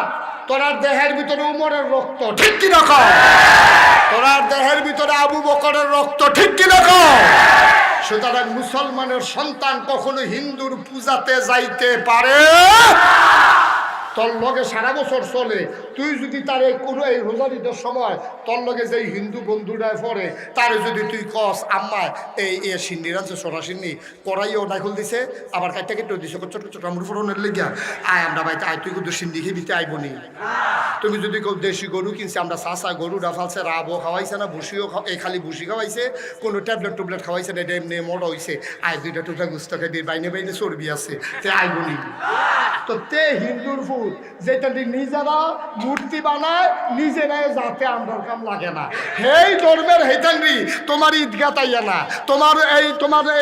তোরার দেহের ভিতরে উমরের রক্ত, ঠিক কি রকম? তোরার দেহের ভিতরে আবু বকরের রক্ত, ঠিক কি রকম? সুতরাং মুসলমানের সন্তান কখনো হিন্দুর পূজাতে যাইতে পারে? তোর লগে সারা বছর চলে, তুই যদি তার কোনো এই রোজারিদের সময় তোর লগে যে হিন্দু বন্ধুরায় পড়ে তারে যদি তুই কস আম্মা এই সিন্নির আছে সোনা সিন্নি কড়াইও নাইখুল দিছে, আবার কাইটা কেটেও দিছে ছোট ছোট আমরু ফোরনের লেগিয়া আয় আমরা বাইতে আয়, তুই কিন্তু সিন্নি খেয়ে দিতে আইব নি। তুমি যদি কেউ দেশি গরু কিনছে, আমরা চাষা গরু ডাফালছে, রাবও খাওয়াইছে না, ভুসিও এই খালি ভুসি খাওয়াইছে, কোনো ট্যাবলেট খাওয়াইছে না, এটা এমনি মোড় হয়েছে, আয় দুইটা টুকরা গুস্ত খাই দিয়ে বাইনে বাইনে চর্বি আছে, তে আইব নি। তো তে হিন্দুর ফুট যেটা নিজেরা মূর্তি বানায় নিজেরাই যাতে আমার কাম লাগে না, সেই ধর্মের হেতাঙ্গি তোমার ঈদগাহ আইয়া না, তোমার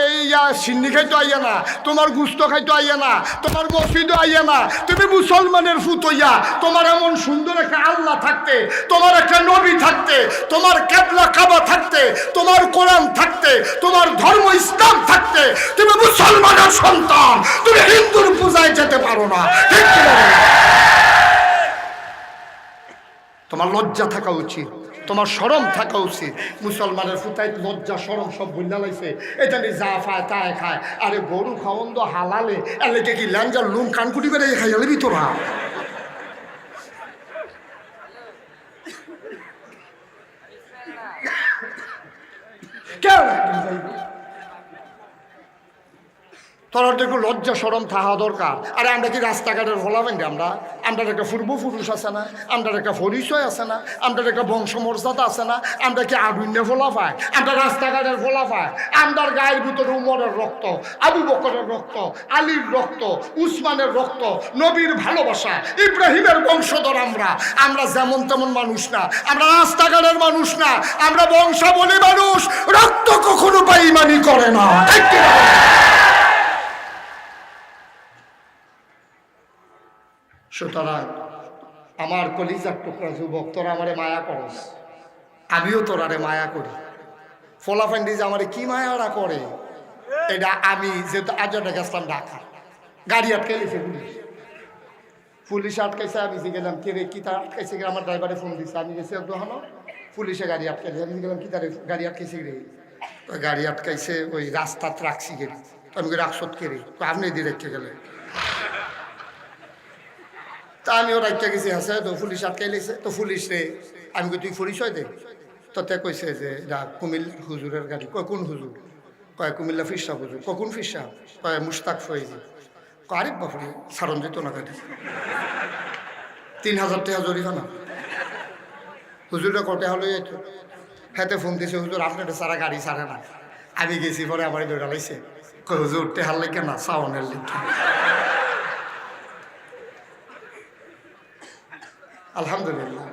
এই সিন্নি খাইতে আইয়া না, তোমার গুস্ত খাইতে আইয়া না, তোমার মসজিদও আইয়া না। তুমি মুসলমানের ফুট হইয়া তোমার এমন সুন্দর একটা আল্লাহ থাকতে, তোমার একটা নবী থাকতে, তোমার কেবলা কাবা থাকতে, তোমার কোরআন থাকতে, তোমার ধর্ম ইসলাম থাকতে, তুমি মুসলমানের সন্তান, তুমি হিন্দুর পূজায় যেতে পারো না, ঠিক কি না? তোমার লজ্জা থাকা উচিত, তোমার শরম থাকা উচিত। মুসলমানের ফুতাই লজ্জা শরম সব বইলা লাইছে, এটা নিয়ে যা খায় তাই খায়। আরে গরু খাওয়ন তো হালালে, এলাকে কি ল্যাঞ্জার লুম কানকুটি বেড়ে খাই যাবি তোরা? তোর দেখো লজ্জা সরম থাকা দরকার। আরে আমরা কি রাস্তাঘাটের ফলাবেন রে? আমরা একটা পূর্বপুরুষ আছে না, আমরা একটা পরিচয় আছে না, আমরা একটা বংশমর্যাদা আছে না, আমরা কি আগুনে ফোলা পাই? আমরা রাস্তাঘাটের ফোলা পাই, আমরা গায়ের ভিতরে উমরের রক্ত, আবু বকরের রক্ত, আলীর রক্ত, উসমানের রক্ত, নবীর ভালোবাসা, ইব্রাহিমের বংশধর। আমরা যেমন তেমন মানুষ না, আমরা রাস্তাঘাটের মানুষ না, আমরা বংশাবলী মানুষ। রক্ত কখনো বেঈমানি করে না, ঠিক কি না? সুতরাং আমার কলিজার টুকরা যুবক, তোরা আমারে মায়া করস, আমিও তোরারে মায়া করি। ফোলাফান্ডি যে আমারে কি মায়ারা করে, এটা আমি যেহেতু আজটা গেছিলাম ঢাকা, গাড়ি আটকে গেছে পুলিশ আটকাইছে। আমি যে গেলাম কে রে কি তার আটকাইছে, আমার ড্রাইভারে ফোন দিচ্ছে, আমি গেছি দোহানো, পুলিশে গাড়ি আটকাইছে। আমি গেলাম কি তার গাড়ি আটকাইছে রে? গাড়ি আটকাইছে ওই রাস্তাত রাখছি গেলি। আমি রাখছত কে রে? আপনি দিয়ে রেখে গেলে। তা আমিও রাখতে গেছি, হাসে তো পুলিশ আটকাই লেছে। তো পুলিশ রে আমি তুই পরিচয় দে। তো তে কইছে যে কুমিল হুজুরের গাড়ি। কয় কোন হুজুর? কয় কুমিল্লা ফিরসাহ হুজুর। কোন ফিরসাহ? কয় মুশতাক ফয়েজি। আরেক বাপরে সারণ যেত না গাড়ি, 3000 টাকা জরিমানা। হুজুরটা কটে হলো যেত। হাতে ফোন দিয়েছে, হুজুর আপনার সারা গাড়ি ছাড়ে না। আমি গেছি পরে আমার দৌড়া লাইছে। কয় হুজুর টেহার লেগে না, সাউনের লেগে। আলহামদুলিল্লাহ,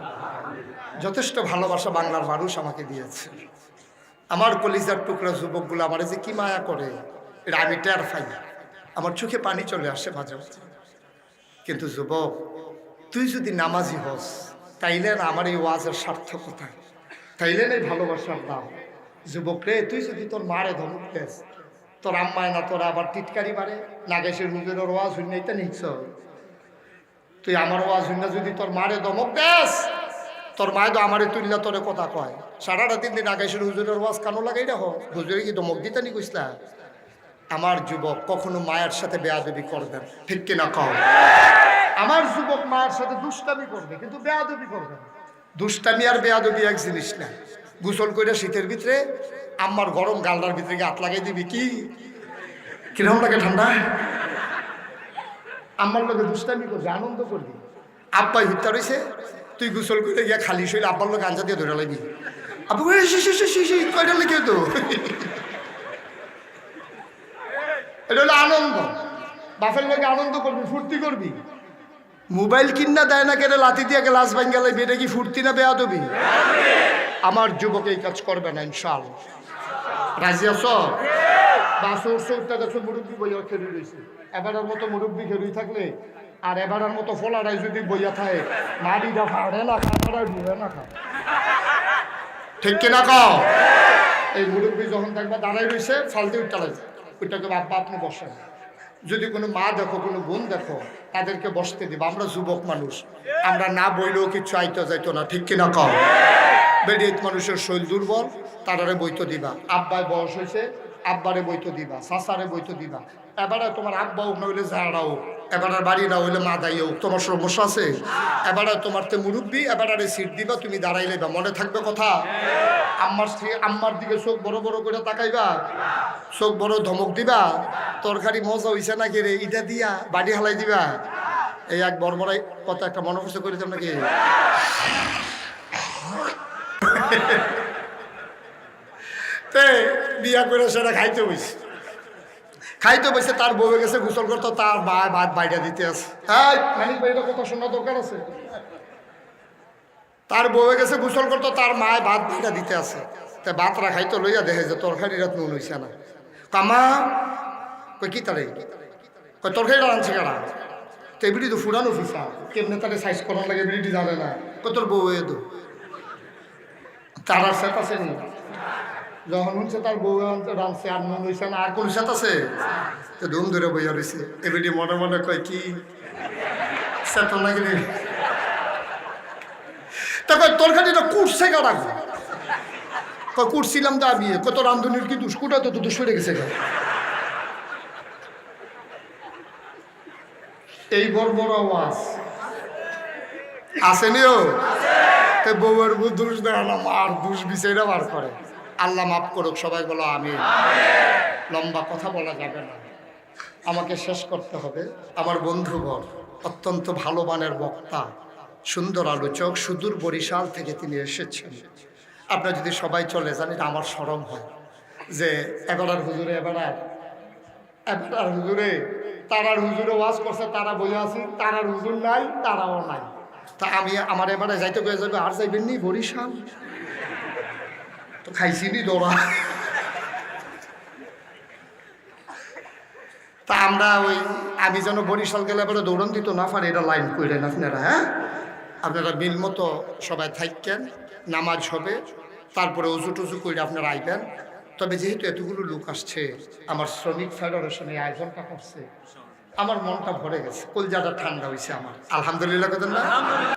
যথেষ্ট ভালোবাসা বাংলার মানুষ আমাকে দিয়েছে। আমার কলিজার টুকরা যুবকগুলো আমার যে কি মায়া করে, এটা আমি টের পাই। আমার চোখে পানি চলে আসে মাঝে মাঝে। কিন্তু যুবক, তুই যদি নামাজি হস, তাইলে না আমার এই ওয়াজের সার্থকতা, তাইলে না এই ভালোবাসার দাম। যুবক রে, তুই যদি তোর মারে ধমক দেস, তোর আম্মায় না তোরা আবার টিটকারি মারে নাগেশের হুজুরের ওয়াজ শুনতে নিচ্ছ তুই আমার ওয়াজ শুনে যদি তোর মারে দমক দেস তোর মায় তো আমারে তুললা তোরে কথা কয় সারাটা দিন দিন নাগেশের হুজুরের ওয়াজ কানো লাগাই রাখো হুজুরে কি দমক দিতে নি কইসলা আমার যুবক কখনো মায়ের সাথে বেয়াদবি করবেন ঠিক কিনা কও আমার যুবক মায়ের সাথে দুষ্টামি করবে কিন্তু বেয়াদবি করবে না দুষ্টামি আর বেয়াদবি এক জিনিস না গোসল করে শীতের ভিতরে আম্মার গরম গালটার ভিতরে হাত লাগাই দিবি কি কিরকম লাগে ঠান্ডা আম্মার লোকে দুষ্টামি করবি আনন্দ করবি আব্বাই হত্যা রয়েছে তুই গোসল করে গিয়া খালি শরীর আব্বার লোক গাঞ্জা দিয়ে ধরে লাগবি আব্বু কয়টা লিখে তো এটা হলো আনন্দ বাপের লোকে আনন্দ করবি ফুর্তি করবি মোবাইল কিনা দেয় না কেটে লাথি দিয়ে গ্লাস ভাঙ্গা লাগবে এটা কি ফুর্তি না বেয়াদবি আমার যুবক এই কাজ করবে না ইনশাআল্লাহ রাজি আছো বাসুর সৌটা দেখো মুরব্বী বইয়া খেলুই রয়েছে এবারের মতো মুরব্বী খেলুই থাকলে আর এবারের মতো ফলারাই যদি বইয়া থাকে মাড়িটা ফাড়ে না খাটারাই ডুবে না খা ঠিক কিনা কও এই মুরব্বী যখন দেখবা দাঁড়াই রয়েছে ফালতে উঠতে লাগবে ওইটাকে বাপ্পা আপনি বসেন যদি কোনো মা দেখো কোনো বোন দেখো তাদেরকে বসতে দিব আমরা যুবক মানুষ আমরা না বইলেও কিছু আইতে যাইতো না ঠিক কিনা কও বেডিয়েত মানুষের শরীর দুর্বল তারারে বইতো দিবা আব্বায় বয়স হয়েছে আব্বারে বইতো দিবা শাশারে বইতো দিবা এবারে তোমার আব্বা হোক না হইলে জাড়া হোক এবারে বাড়ি না হইলে মা দায়ী হোক তোমার সমস্যা আছে এবারে তোমার তো মুরব্বী এবারে সিট দিবা তুমি দাঁড়াইলে বা মনে থাকবে কথা আম্মার দিকে চোখ বড় বড় করে তাকাইবা চোখ বড় ধমক দিবা তরকারি মজা হইছে নাকি রে ইটা দিয়া বাড়ি হালাই দিবা এই এক বড় কথা একটা মনে করছে করে দেব নাকি বিয়া করে সেটা খাইতে বসে তার বউ গেছে গোসল করতো তার ভাত বাইরে দিতে আছে হ্যাঁ মানিক ভাই এটা কথা শোনা দরকার আছে তার বউ গেছে গোসল করতো তার মায় ভাত বাইরে দিতে আছে তা ভাত রাখাইতো লইয়া দেখে যে তরকারি রাত নুন হইছে না কামা কই কি তারে কই তরকারিটা আনছে কারা তো এবিডি তো ফুরানো ফিসা কেমনে তারে সাইজ করার লাগে এবিডি জানে না কই তোর বউ এ দো তার সেট আছে নি যখন হচ্ছে তার বউ রাঁধছে আর নুন হইছে না আর কোন সাথ আছে তো ধুম ধরে বইয়া রয়েছে এবিডি মনে মনে কয় কি সেট নাকি রে তা কয় তরকারিটা কুটছে কারা কয় কুটছিলাম দা বিয়ে কত রান্ধনির কি দুষ্কুটা তো দুষ হয়ে গেছে এই বড় বড় আওয়াজ আসেনিও তো বউয়ের দোষ দেয় না আর দোষ বিচাইরা বার করে আল্লাহ মাফ করুক সবাই বলো আমিন লম্বা কথা বলা যাবে না আমাকে শেষ করতে হবে আমার বন্ধুবর অত্যন্ত ভালো মানের বক্তা সুন্দর আলোচক সুদূর বরিশাল থেকে তিনি এসেছেন আপনারা যদি সবাই চলে যান এটা আমার শরম হয় যে এবারার হুজুরে এবারার হুজুরে তারার হুজুরে ওয়াজ করছে তারা বলে আছি তারার হুজুর নাই তারাও নাই তা আমি আমার এবারে যাইতে গিয়ে যাবে আর যাইবেন নি বরিশাল তো খাইছি নি দৌড়া তা আমরা ওই আমি যেন বরিশাল গেলে এবারে দৌড়ান দিত না পারে এটা লাইন করেন আপনারা হ্যাঁ আপনারা মিল মতো সবাই থাকেন নামাজ হবে তারপরে উজু টুজু করে আপনারা আইবেন তবে যেহেতু এতগুলো লোক আসছে আমার শ্রমিক ফেডারেশন এই আয়োজনটা করছে আমার মনটা ভরে গেছে কলজাটা ঠান্ডা হয়েছে আমার আলহামদুলিল্লাহ কথা না